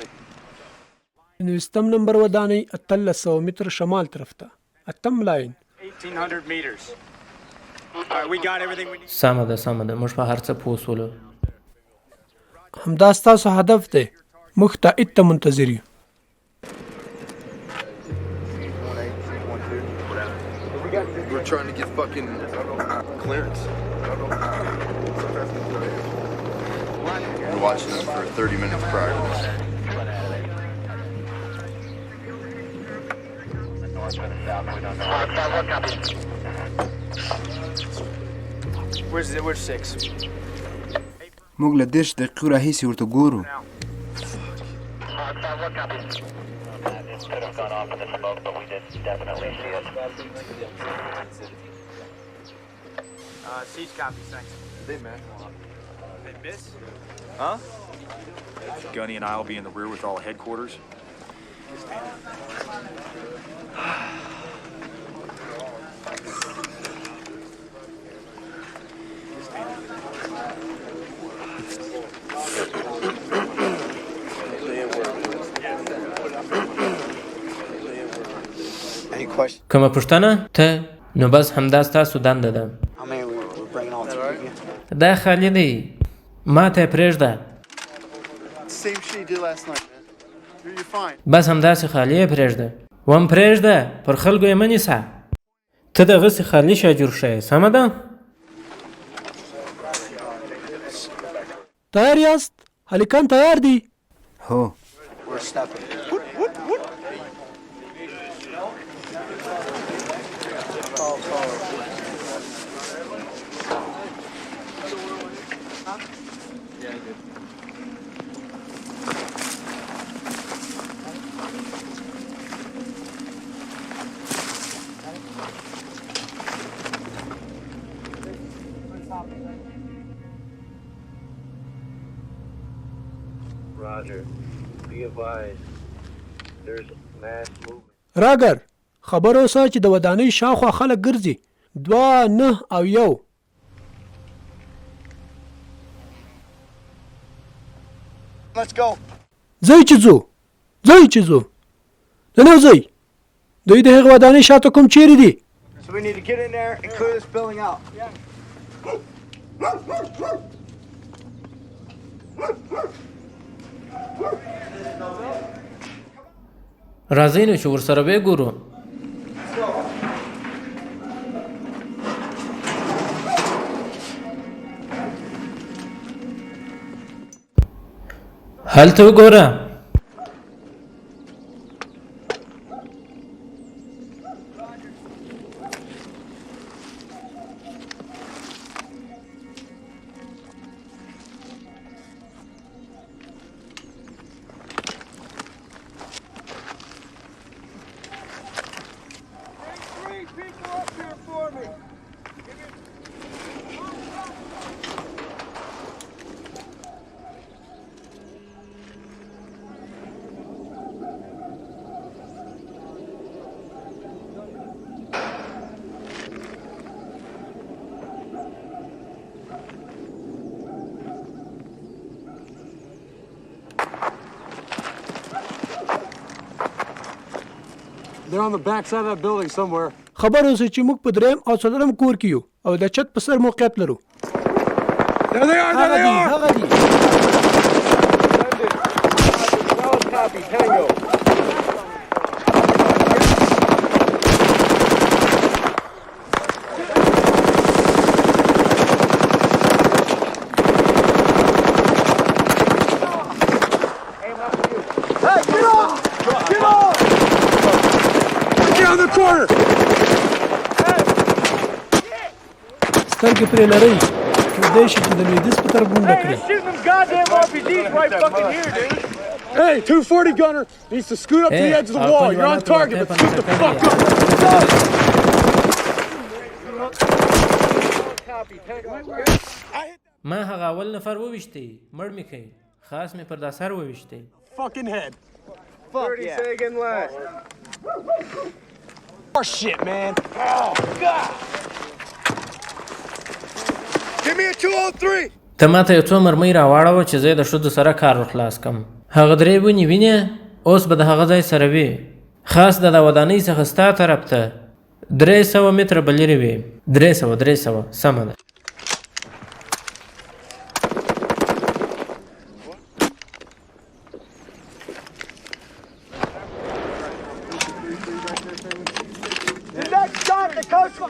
19 نمبر ودانۍ 1300 متر شمال طرف ته. اتم لاین 1,800 meters. All right, we got everything we need. سمه ده موږ په هر څه پوه شولو. همدا ستاسو هدف دی. موږ تایید ته منتظر یو. We're trying to get fucking clearance. We're watching them for 30 minutes prior to this. Where's 6? موږ له 10 دقیقو راهیسې ورته ګورو. Siege copies, thanks. They met. They miss? Huh? Gunny and I will be in the rear with all headquarters. کومه پوښتنه ته نو بس همدا ستاسو دنده ده. دا خالی دی ما ته پرېږده. بس همداسې خالی یې پرېږده. وم پرېږده پر خلکو یې مه نیسه. ته دغسې خالي شه جوړ شه سمه ده. تیار یاست؟ هلکان تیار دي؟ هو. راګر خبر اوسه چې د ودانۍ شاوخوا خلک ګرځي. 2 9 او 1. Let's go. ځئ چې ځو. نه ځئ. دوی د هغې ودانۍ شاته کوم چیرې دي؟ So we need to get in there and clear this building out. راځئ نو چې ورسره وګورو. هلته وګوره. They're on the back side of that building somewhere. خبر اوسه چې موږ په 3 او 4 کور کې یو او د چت په سر موقعیت لرو. There they are. هغه دي. Copy, Tango. Hey, get off! Get off! Get on the corner! سترګې پرې لرئ. کېدای شي چې د لویدیځ په طرف منډه کړي. Shooting them goddamn RPGs right fucking here, dude. Hey, 240 gunner needs to scoot up to the edge of the wall. You're on target, but scoot the fuck up. ما هغه اول نفر وویشتی مړ مې کوي خاص مې پر دا سر وویشتی. Fucking head. 30 seconds left. More shit, man. Oh, God. Give me a 203. ته ماته یو څو مرمۍ راواړوه چې زه یې د ښځو سره کار خلاص کړم. هغه درې ونې وینې اوس به د هغه ځای سره وي، خاص د ودانۍ څخه ستا طرف ته 300 متره به لرې وي. 300 سمه ده.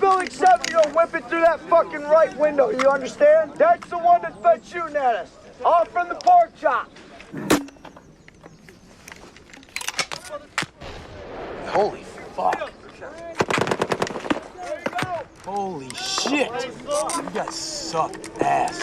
Building 7, you'll whip it through that fucking right window, you understand? That's the one that's been shooting at us. Off from the pork chop. Holy fuck. Holy shit. You guys suck ass.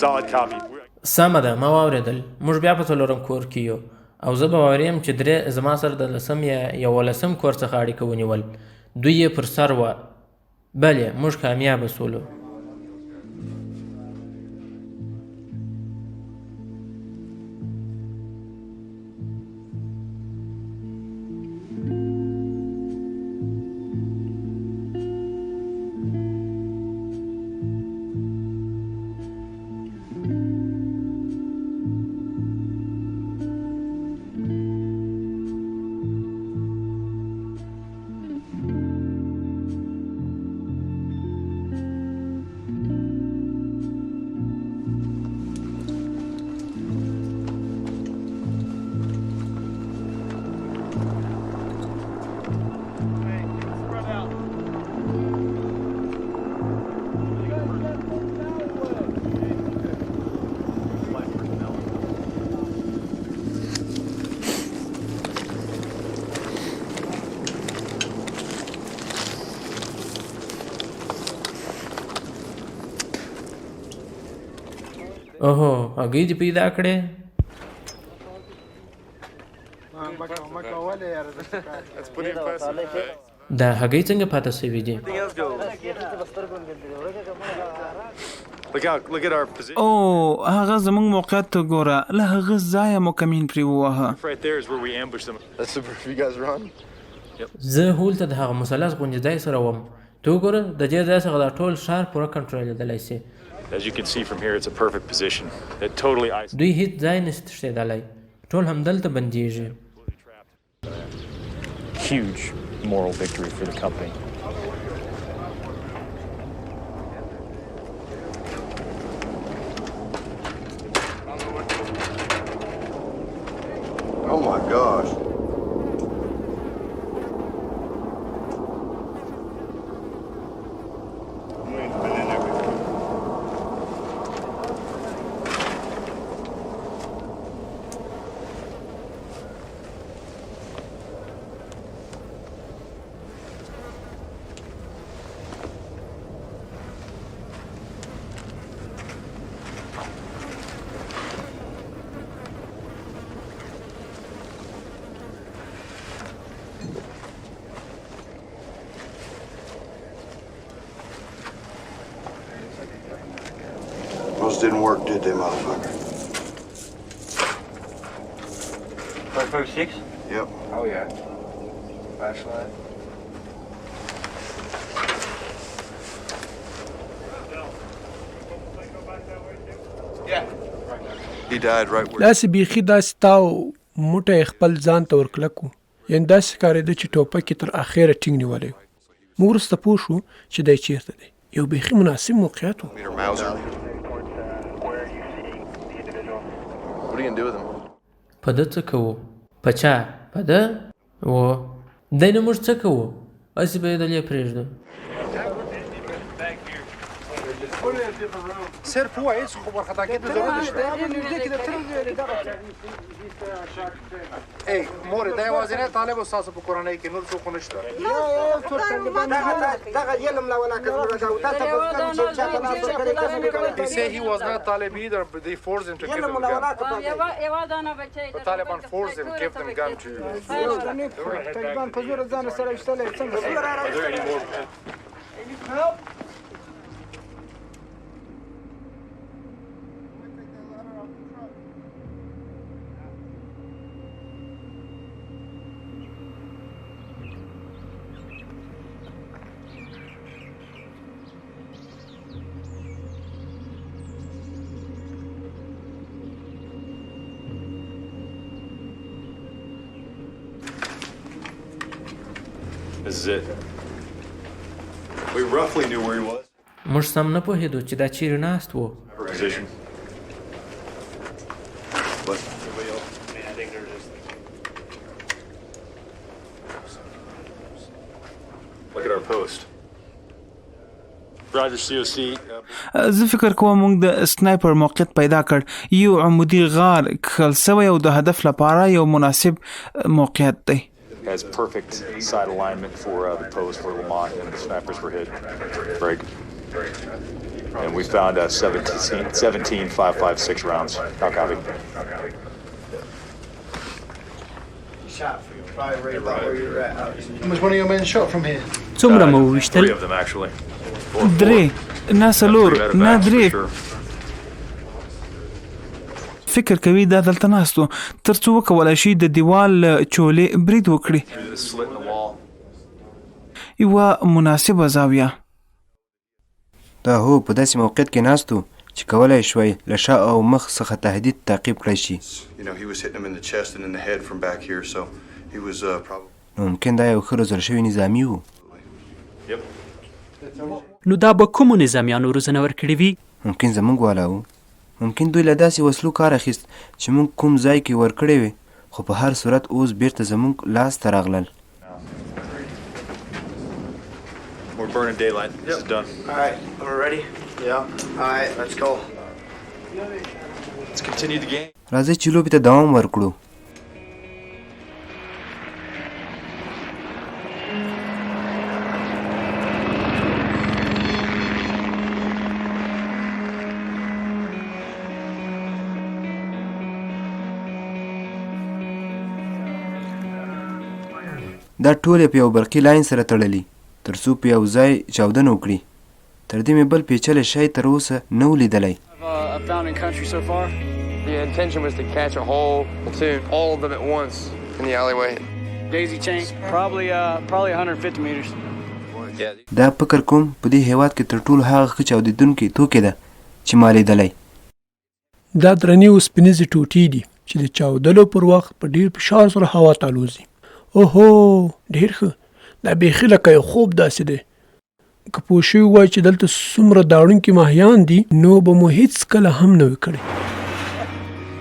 Solid copy. سمه ده، ما واورېدل. موږ بیا په څلورم کور کې یو او زه به واوریم چې 3 زما سره د 10 یا 11 کور څخه اړیکه ونیول. دوی یې پر سر وه. بلې موږ کامیابه سولو. اوهو هګۍ دې پیدا کړې؟ دا هګۍ څنګه پاتې شوي دي؟ او هغه زموږ موقعیت ته ګوره، له هغه ځایه مو کمین پرې وواهه. زه هولته د هغه مثلث غوندې ځای سره وم. ته وګوره د دې ځای څخه دا ټول ښار پوره کنټرولېدلی شي. As you can see from here, it's a perfect position. It totally isolates. دوی هیڅ ځای نشي تښتېدلی، ټول همدلته بندېږي. Huge moral victory for the company. Oh my gosh. Those didn't work, did they, motherfucker? 556? Yep. Oh, yeah. Flashlight. Yeah. He died right where... داسې بیخي داسې تاو موټی خپل ځان ته ورکلک و، یعنې داسې ښکارېده چې ټوپک یې تر اخره ټینګ نیولی و. موږ وروسته پوه شو چې دی چېرته دی. یو بیخي مناسب موقعیت و. What are you going to do with him? په ده څه کوو؟ په چا؟ په ده؟ و دی نه موږ څه کوو؟ هسې به یې دلې پرېږدو. صرف وایي خو ورخطا کېدو ضرورت نشته. ای مورې دا یوازینی طالب ستاسو په کورنۍ کې نور څوک نشته؟ They say he was not Talib either, but they forced him to give him a gun. The Taliban forced him to give them gun to you. Are there any more? Help! This is it. We roughly knew where he was. موږ سم نه پوهېدو چې دا چیرې ناست و. Position. What? Look at our post. Roger, COC. زه فکر کوم موږ د سنایپر موقعیت پیدا کړ. یو عمودي غار کښل سوی او د هدف لپاره یو مناسب موقعیت دی. Has perfect side alignment for the post where Lamont and the snipers were hit. Break. And we found 17 5.56 rounds. How copy? Shot for you. Probably right about where you're at. How much one of your men shot from here? څومره مو وویشتل؟ 3 of them actually. 3 نه 4 نه 3 فکر کوي دا دلته ناستو تر څو وکولای شي د دیوال چولې برید وکړي. یوه مناسبه زاویه. دا هو په داسې موقعیت کې ناستو چې کولای شوی له شا او مخ څخه تهدید تعقیب کړی شي. ممکن دا یو ښه روزل شوی نظامي و. نو دا به کومو نظامیانو روزنه ورکړې وي؟ ممکن زموږ والا و. ممکن دوی له داسې وسلو کار اخیست چې موږ کوم ځای کې ورکړی وي خو په هر صورت اوس بیرته زموږ لاس ته راغلل. We're burning daylight. This is done. All right, we're ready? Yeah. All right, let's go. Let's continue the game. راځئ چې لوبې ته دوام ورکړو. دا ټول په یو برقي لاین سره تړلي تر څو په یو ځای چاودنه وکړي. تر دې مې بل پیچلی شی تر اوسه نه و لیدلی. The intention was to catch a whole platoon, all of them at once in the alleyway. Daisy chain, probably 150 meters. دا فکر کوم په دې هیواد کې تر ټولو هغه ښه چاودېدونکې توکې ده چې ما لیدلی. دا درنې اوسپنیزې ټوټې دي چې د چاودلو پر وخت په ډېر فشار سره هوا ته الوزي. اوهو ډېر ښه. دا بیخي لکه یو خوب داسې دی. که پوه شوي وای چې دلته څومره داړونکي ماهیان دي نو به مو هېڅکله هم نه وي کړی.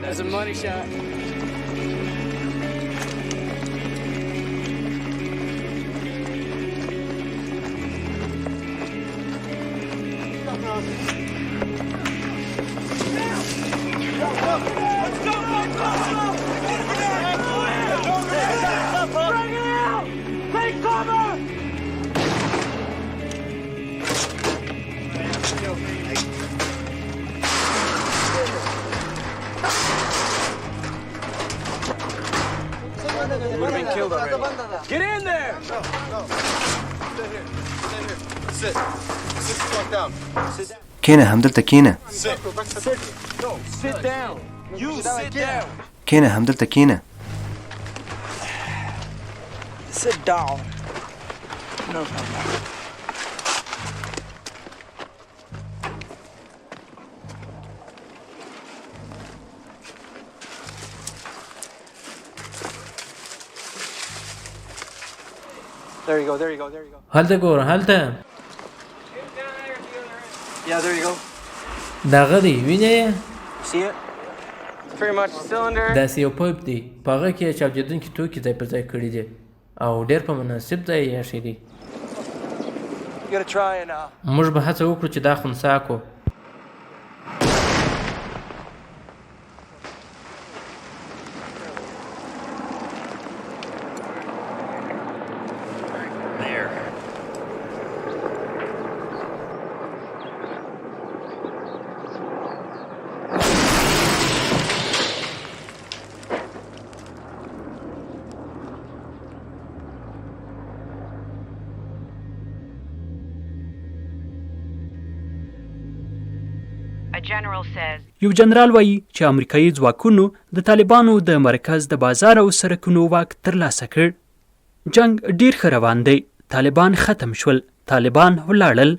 That's a money shot. Get in there! No. Sit here. Sit. Sit the fuck down. Sit down. کینه همدلته کینه. Sit. No, sit down. You sit down. کینه همدلته کینه. Sit down. No problem. There you go, there you go, there you go. هلته ګوره هلته. Yeah, there you go. دغه دی وینې یې؟ See it? It's pretty much a cylinder. داسې یو پایپ دی په هغه کې چاودېدونکي توکي ځای پر ځای کړي دي او ډېر په مناسب ځای یې ایښی دی. You gotta try and موږ به هڅه وکړو چې دا خنثی کړو. یو جنرال وایي چې امریکایي ځواکونو د طالبانو د مرکز د بازار او سرکونو واک ترلاسه کړ. جنگ ډیر ښه روان دی. طالبان ختم شول. طالبان ولاړل.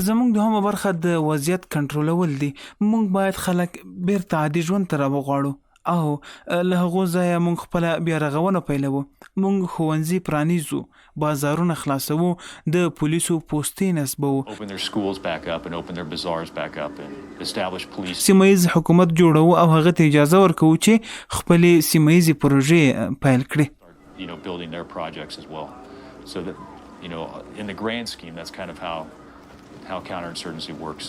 زموږ دوهمه برخه د وضعیت کنټرولول دي. موږ باید خلک بیرته عادي ژوند ته راوغواړو او له هغو ځایه موږ خپله بیا رغونه پیلوو. موږ ښوونځي پرانیزو، بازارونه خلاصوو، د پولیسو پوستې نصبوو، سیمه ییز حکومت جوړوو او هغه ته اجازه ورکوو چې خپلې سیمه ییزې پروژې پیل کړي. You know, in the grand scheme, that's kind of how counterinsurgency works.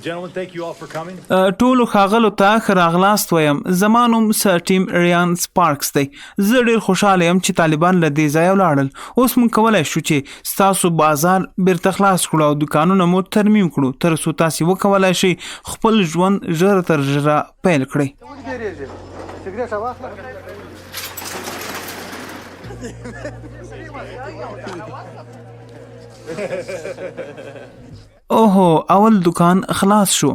Gentlemen, thank you all for coming. ټولو ښاغلو ته ښه راغلاست وایم. زما نوم سر ټیم ریان سپارکس دی. زه ډېر خوشحاله یم چې طالبان له دې ځایه ولاړل. اوس موږ کولی شو چې ستاسو بازار بیرته خلاص کړو او دوکانونه مو ترمیم کړو تر څو تاسې وکولی شئ خپل ژوند ژر تر ژره پیل کړئ. اوهو اول دکان خلاص شو.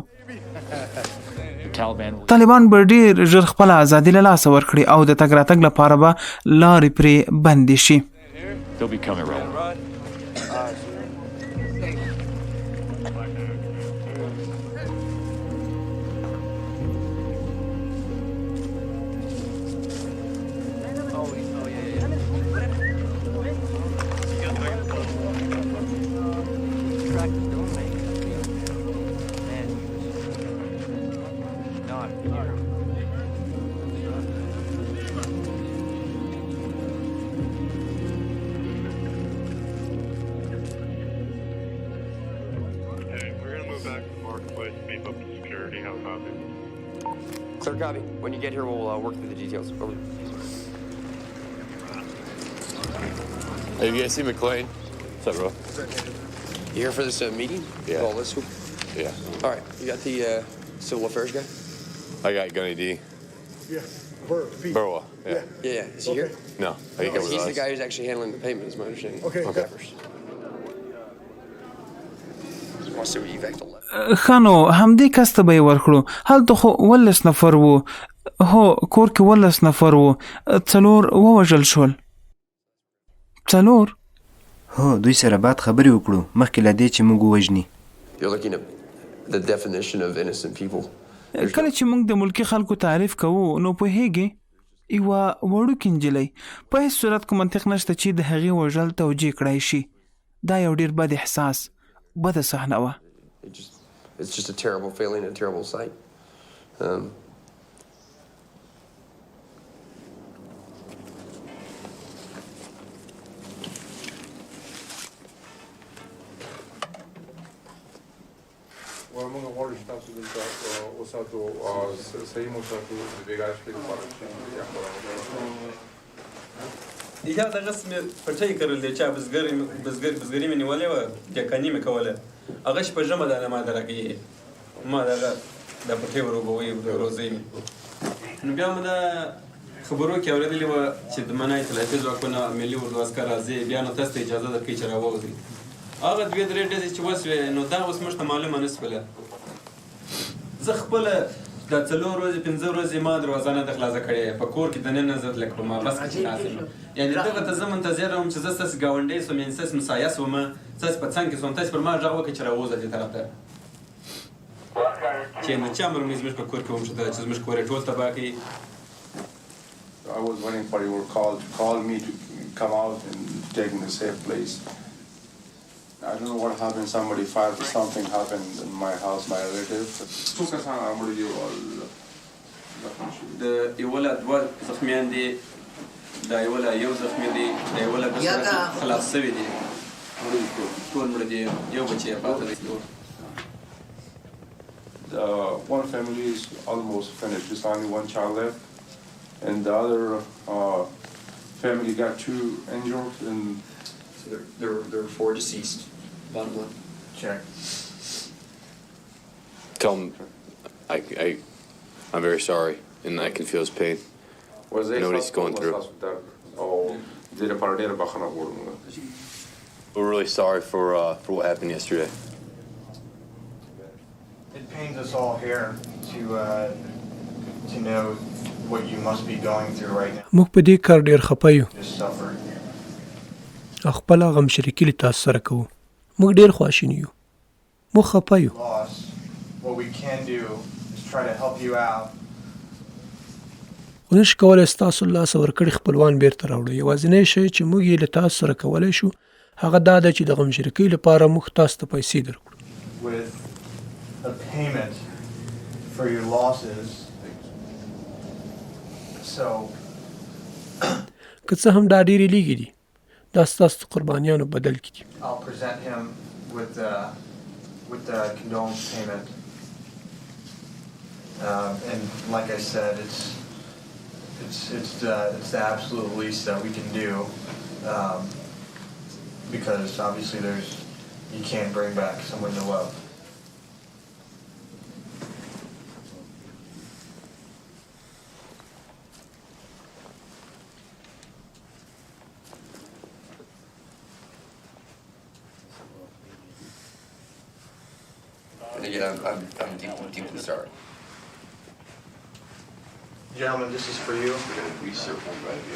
طالبان به ډیر ژر خپل ازادي له لاسه ورکړي او د تګ راتګ لپاره به لارې پرې بندې شي. Clear copy. When you get here, we'll work through the details. Over. Hey, you guys see McLean? What's up, bro? You here for this meeting? Yeah. All this? Yeah. All right. You got the civil affairs guy? I got Gunny D. Yeah. Burwell. Yeah. Yeah. Is he here? No. I think it was He's us. the guy who's actually handling the payment, is my understanding. Okay. Wants to evac the left. خانو همدې کس ته به یې ورکړو. هلته خو 18 نفر وو. هو کور کې 18 نفر وو. 4 ووژل شول. 4 هو دوی سره باید خبرې وکړو مخکې له دې چې موږ ووژني. You're looking at the definition of innocent people. کله چې موږ د ملکي خلکو تعریف کوو نو پوهیږئ یوه وړوکې نجلۍ په هیڅ صورت کوم منطق نشته چې د هغې وژل توجیه کړای شي. دا یو ډېر بد احساس، بده صحنه وه. It's just a terrible feeling, a terrible sight. موږ غواړو چې تاسو دلته وساتو صحیح مو ساتو د بېګا شپې لپاره یا دغه مې پټۍ کرل دی چې بزګري مې نیولې وه ډیکاني مې کوله هغه شپه ژمه ده ما دغه کوي ما دغه دا پټۍ وروبوي روزۍ مې نو بیا مې دا خبرو کې اورېدلې وه چې د منع اطلاعاتي ځواکونه ملي اردو عسکر راځي بیا نو تاسو ته اجازه درکوي چې راووځئ هغه 2-3 ډزې چې وسوې نو دا اوس موږ ته معلومه نه شوله زه خپله دا 4 ورځې 5 ورځې ما دروازه نه ده خلاصه کړې په کور کې دننه زه تلک په ما بس کې چې ناست یم یعنې دغه ته زه منتظر وم چې زه ستاسې ګاونډی سوم یعنې ستاسې مسایه سومه ستاسې په څنګ کې سوم تاسې پر ما غږ وکړئ چې راووځه دې طرف ته چې نو چا امر مې زموږ په کور کې ومشته چې زموږ کور یې ټول تباه کړي I was waiting for your call to call me to come out and take me to a safe place. I don't know what happened. Somebody fired. Something happened in my house. My relative. د یوله 2 زخمیان دي دا یوله یو زخمی دی دا یوله خلاص شوي دي ټول مړه دي یو بچی یې پاته دی One family is almost finished. There's only one child left. and the other family got 2 injured. And so there were 4 deceased. Bottom line. Check. Tell him I'm very sorry, and I can feel his pain. I know what he's going through. We're really sorry for what happened yesterday. It pains us all here to know what you must be going through right now. موږ په دې کار ډېر خپه یو Just suffer. خپله غم شریکي له تاسو سره کوو موږ ډېر خواشیني یو موږ خپه یو Loss. What we can do is try to help you out. خو نشو کولی ستاسو له لاسه ورکړي خپلوان بیرته راوړو یوازینی شی چې موږ یې له تاسو سره کولی شو هغه دا ده چې د غم شریکۍ لپاره موږ تاسو ته پیسې درکړو With a payment for your losses. So که څه هم دا ډېرې لږې دي دا ستاسو د قربانیانو بدل کې دي I'll present him with the condolence payment. And like I said, it's the absolute least that we can do, because obviously you can't bring back someone you love. And again, I'm deeply sorry. Gentlemen, this is for you,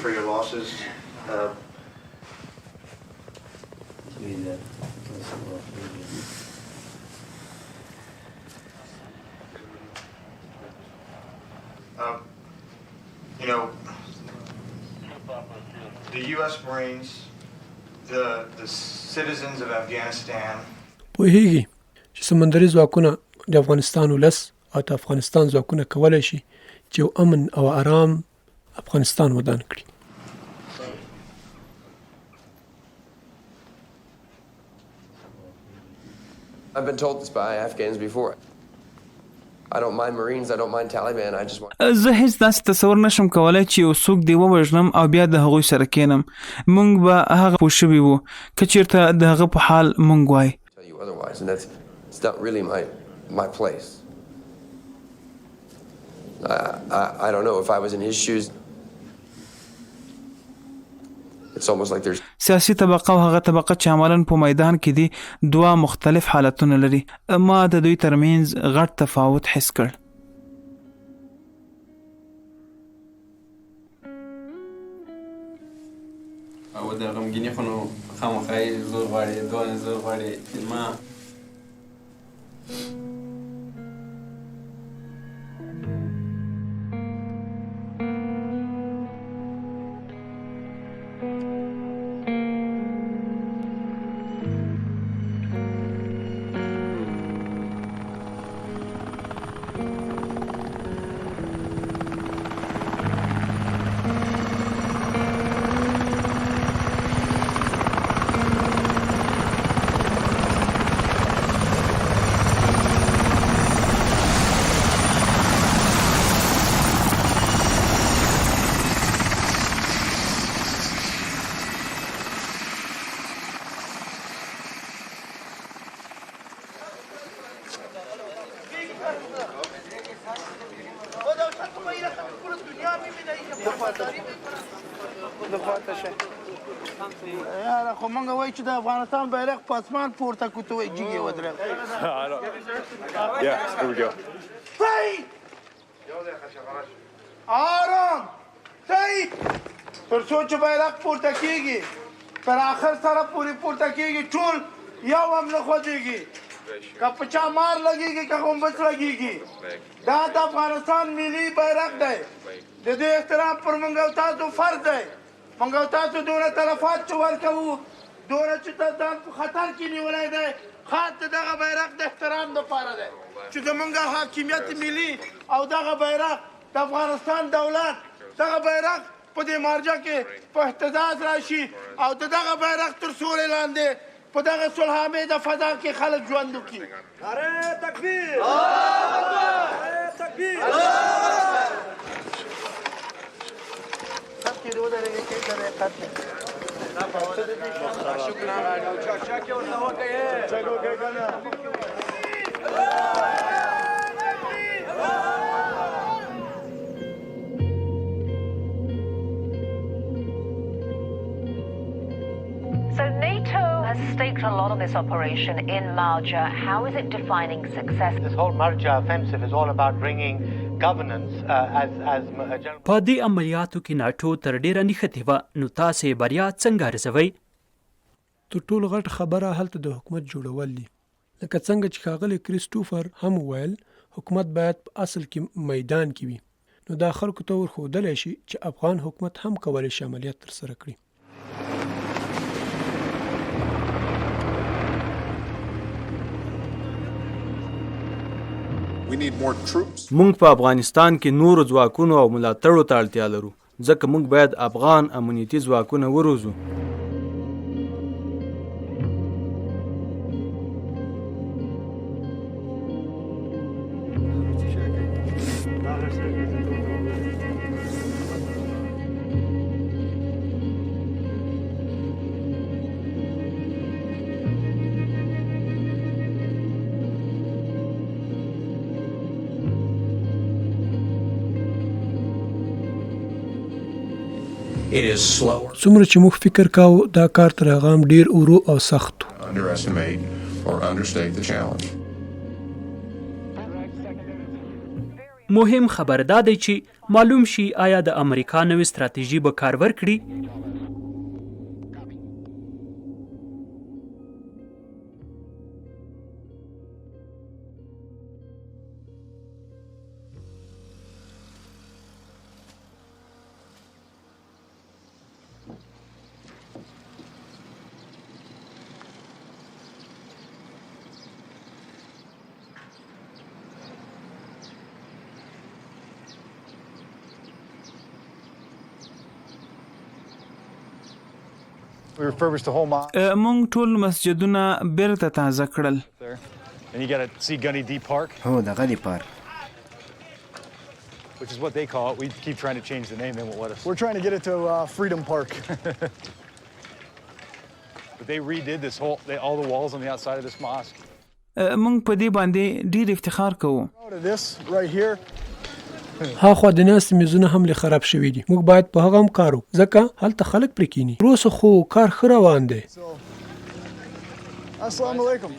for your losses. You know, the U.S. Marines, the citizens of Afghanistan. پوهیږي چې سمندري ځواکونه د افغانستان ولس او د افغانستان ځواکونه کولی شي چې یو امن او آرام افغانستان ودان کړي I've been told this by Afghans before. I don't mind Marines, I don't mind Taliban, I just want... زه هیڅ داسې تصور نشم کولی چې یو څوک دی ووژنم او بیا د هغوی سره کینم موږ به هغه پوه شوي وو که چېرته د هغه په حال موږ وای Tell you otherwise, and it's not really my place. I don't know if I was in his shoes. It's almost like there's سیاسي طبقه او هغه طبقه چې عملاً په میدان کې دي دوه مختلف حالتونه لري ما د دوی ترمنځ غټ تفاوت حس کړ او د غمګینې خو نو خامخا یې زور غواړي دوه زور غواړي فلمه یاره خو مونږ وایو چې د افغانستان بیرغ په اسمان پورته کړو ته وایي جګې ودرېږه Yeah, here we go. آرام صحیح تر څو چې بیرغ پورته کېږي تر آخر سره پورې پورته کېږي ټول یو هم نه خوځېږي که په چا مار لګېږي که غومبس لګېږي دا د افغانستان ملي بیرغ دی د دې احترام پر موږ او تاسو فرض دی موږ او تاسو دونه تلفات چې ورکوو دونه چې ځان په خطر کې نیولی دی خاص د دغه بیرغ د احترام دپاره دی چې زموږ حاکمیت ملي او دغه بیرغ د افغانستان دولت دغه بیرغ په دې مارجه کې په اهتزاز راشي او د دغه بیرغ تر سوري لاندې په دغه صلح‌آمیزه فضا کې خلک ژوند وکړي نعره تکبیر الله اکبر نعره تکبیر So NATO has staked a lot on this operation in Marja. How is it defining success? This whole Marja offensive is all about bringing governance as په دې عملیاتو کې ناټو تر ډیره نښتې وه، نو تاسې بریا څنګه ارزوئ؟ تر ټولو غټ خبره هلته د حکومت جوړول دي. لکه څنګه چې ښاغلی کریسټوفر هم وویل، حکومت باید په اصل کې میدان کې وي. نو دا خلکو ته ورښودلی شي چې افغان حکومت هم کولی شي عملیات ترسره کړي. مونږ په افغانستان کې نورو ځواکونو او ملاتړو ته اړتیا لرو، ځکه مونږ باید افغان امنیتي ځواکونه وروزو. څومره چې موږ فکر کاوه دا کار تر هغه هم ډیر ورو او سخت و. مهم خبر دا دی چې معلوم شي آیا د امریکا نوې ستراتیژي به کارور کړي. We refurbished the whole mosque. مونږ ټول مسجدونه بیرته تازه کړل. And you got to see Gunny D Park. هو دغه دی پارک. Which is what they call it. We keep trying to change the name, they won't let us. We're trying to get it to Freedom Park. But they redid this whole, all the walls on the outside of this mosque. مونږ په دې باندې ډیر افتخار کوو. This right here. هاخوا د ناستې میزونه هم لږ خراب شوي دي. موږ باید په هغه هم کار وکړو، ځکه هلته خلک پرې کیني. وروسته خو کار ښه روان دی. السلام علیکم.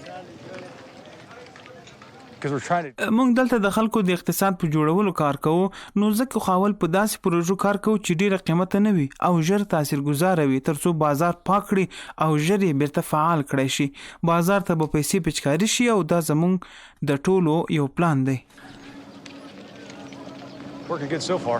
مونږ دلته د خلکو د اقتصاد په جوړولو کار کوو، نو ځکه خاول په داسې پروژو کار کوو چې ډیره قیمته نه وي او ژر تاثیرګذاره وي، ترڅو بازار پاک کړي او ژر یې بیرته فعال کړی شي. بازار ته به پیسې پچکاري شي او دا زمونږ د ټولو یو پلان دی. Working good so far.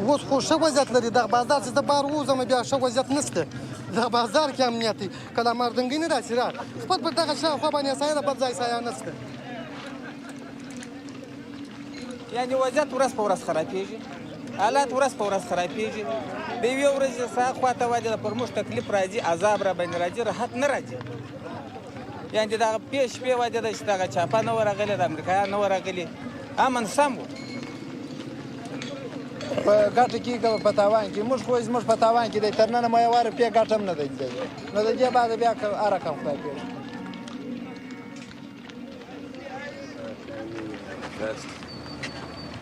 اوس خو ښه وضعیت لري دغه بازار چې زه بهر ووځم بیا ښه وضعیت نشته. دغه بازار کې امنیت دی، که لا مردنګۍ نه راشي را خپل پر دغه شاوخوا باندې سایه ده، بل ځای سایه نشته. یعنې وضعیت ورځ په ورځ خرابېږي، حالات ورځ په ورځ خرابېږي. د یوې ورځې سا خواته وجه پر موږ تکلیف راځي، عذاب را باندې راځي، راحت نه راځي. یعنې دغه پې شپې وجه ده چې دغه چاپه نه وه راغلې، د امریکایان نه وه راغلي، امن سم و. په ګټه کې که په تاوان کې موږ خو زموږ په تاوان کې دی، تر ننه مو یوه روپۍ ګټه هم نه دی لیدلی. نو د دې بعده بیا هر رقم خدای پېژني.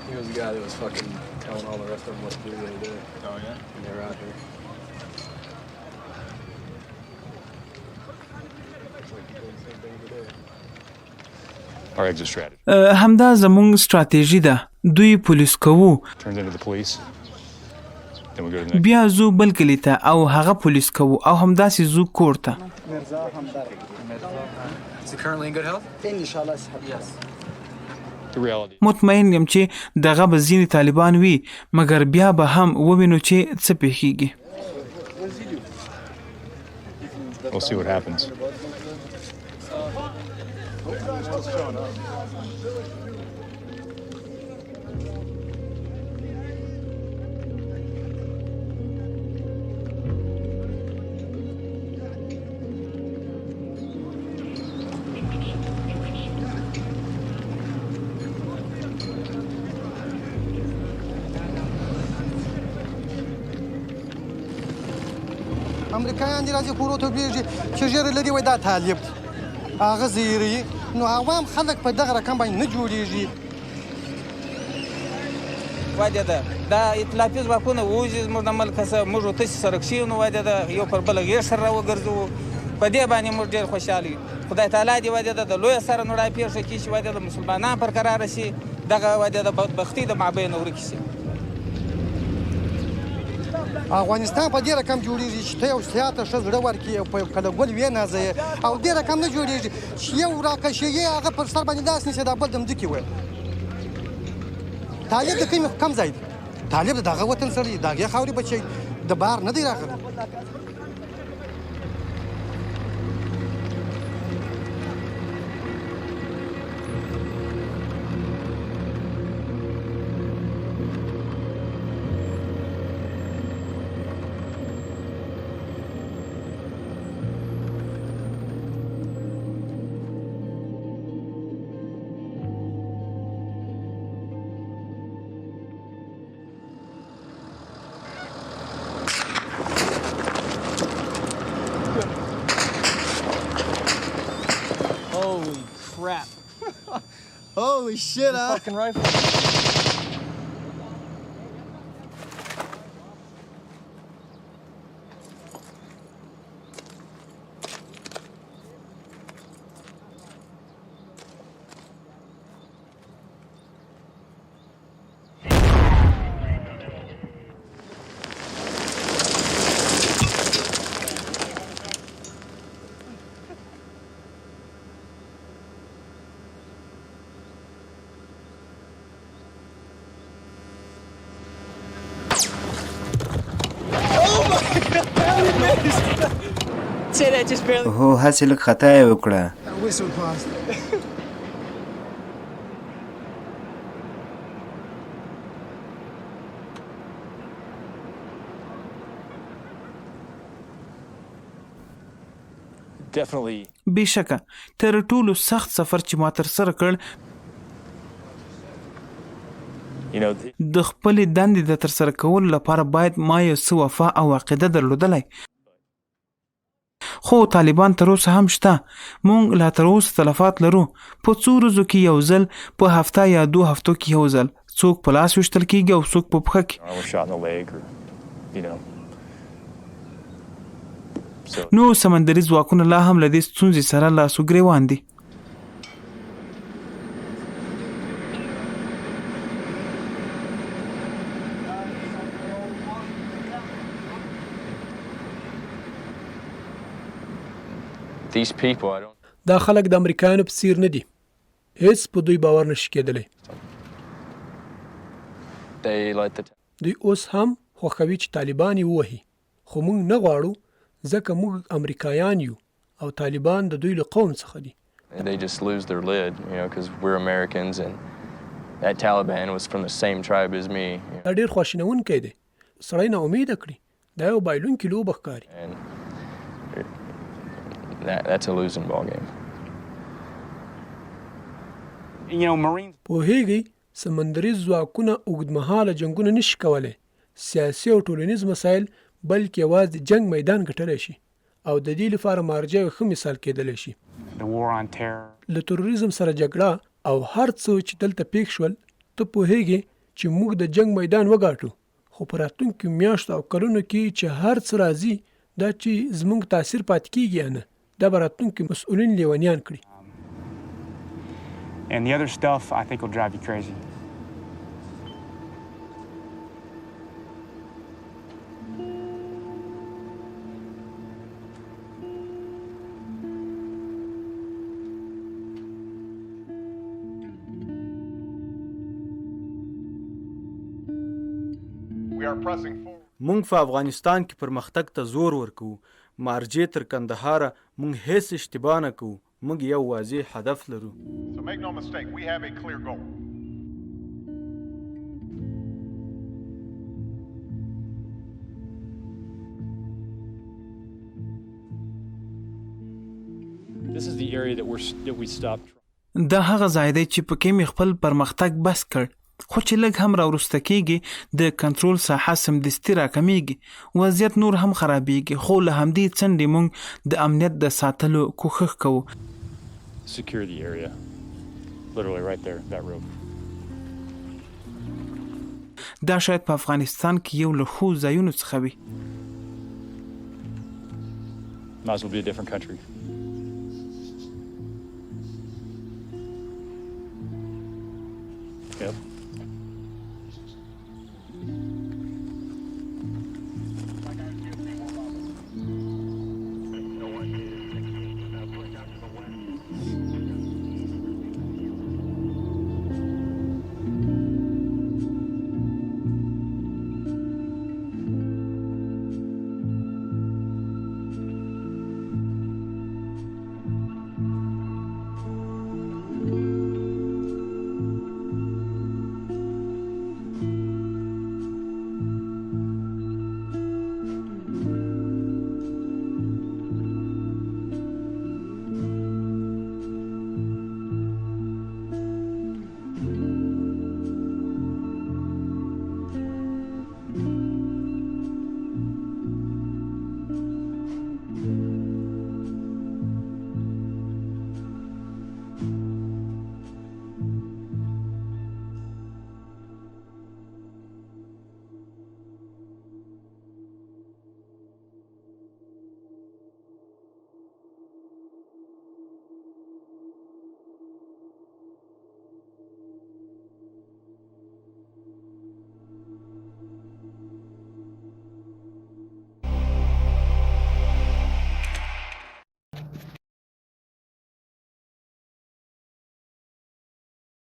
He was the guy that was fucking telling all the rest of them what to do the other day. Oh, yeah? When they were out here. Our exit strategy. همدا زمونږ ستراتیژي ده. دوی پولیس کوو، Turns into the police. Then we go to the next. بیا زو بل کلی ته او هغه پولیس کوو او همداسې زو کور ته. Is he currently in good health? انشاءالله صحت. Yes. The reality. مطمئن یم چې دغه به ځینې طالبان وي، مګر بیا به هم ووینو چې څه پیښیږي. We'll see what happens. امریکایان دې راځي کورو ته وبلېږي چې ژېره لري وایي دا طالب دی هغه زیروي نو عوام خلک په دغه رقم باندې نه جوړېږي وایي دا اطلافي ځواکونه ووځي زموږ د ملکه څخه موږ ورتسې سرک شوي نو وایي یو پر بله غېږ سره راوګرځوو په دې باندې موږ ډېر خوشحاله یو خدای تعالی دې وایي د لویه سره نو راپېښه کړي چې وایي د مسلمانان پر قراره شي دغه وایي د بدبختي د مابین ورکې شي افغانستان په دې رقم جوړېږي چې ته یو سیاته ښه زړه ورکړي او په یو کله ګل وینازوې او دې رقم نه جوړېږي چې یو راکشېږي هغه پر سر باندې داسې نیسي دا بل د مځکې وایي طالب د کوم ځای دی طالب د دغه وطن سړی د هغې خاورې بچی د بهر نه دی راغلی Crap. Holy shit, huh? Fucking rifle. هو هسې لږ خطا یې وکړه بېشکه تر ټولو سخت سفر چې ما ترسره کړ د خپلې دندې د ترسره کولو لپاره باید ما یو څه وفا او عقیده درلودلی خو طالبان تر اوسه هم شته مونږ لا تر اوسه تلفات لرو په څو ورځو کې یو ځل په هفته یا 2 هفتو کې یو ځل څوک په لاس ویشتل کېږي او څوک په پښه کې نو سمندري ځواکونه لا هم له دې ستونزې سره لاس و ګرېوان دي دا خلک د امریکایانو په څیر نه دي هیڅ په دوی باور نشي کېدلی دوی اوس هم خوښوي چې طالبان یې ووهي خو موږ نه غواړو ځکه موږ امریکایان یو او طالبان د دوی له قوم څخه دي They just lose their lid, you know, because we're Americans and that Taliban was from the same tribe as me. دا ډېر خواشینونکی دی سړی نا امیده کړي دا یو بایلونکې لوبه ښکاري That's a losing ball game. پوهیږئ سمندري ځواکونه اوږدمهاله جنګونه نشي کولی سیاسي او ټولنیز مسایل بلکې یوازې جنګ میدان ګټلی شي او د دې لپاره مارجع یو ښه مثال کېدلی شي له تروریزم سره جګړه او هر څه چې دلته پیښ شول ته پوهیږې چې موږ د جنګ میدان وګاټو خو په راتلونکو میاشتو او کلونو کې چې هر څه راځي دا چې زموږ تاثیر پاتې کېږي یا نه دا به راتلونکي مسؤلین لیونیان کړي And the other stuff, I think, will drive you crazy. مونږ په افغانستان کې پرمختګ ته زور ورکو مارجې تر کندهاره مونږ هیڅ اشتباه نه کوو مونږ یو واضح هدف لرو So make no mistake, we have a clear goal. This is the area that we stopped. دا هغه ځای دی چې پکې مې خپل پرمختګ بس کړ خو چې لږ هم راوروسته کېږي د کنټرول ساحه سمدستي راکمیږي، وضعیت نور هم خرابېږي. خو له همدې څنډې موږ د امنیت د ساتلو کوښښ کوو. Secure the area. Literally right there, that road. دا شاید په افغانستان کې یو له ښو ځایونو څخه وي. Might as well be a different country. Yep.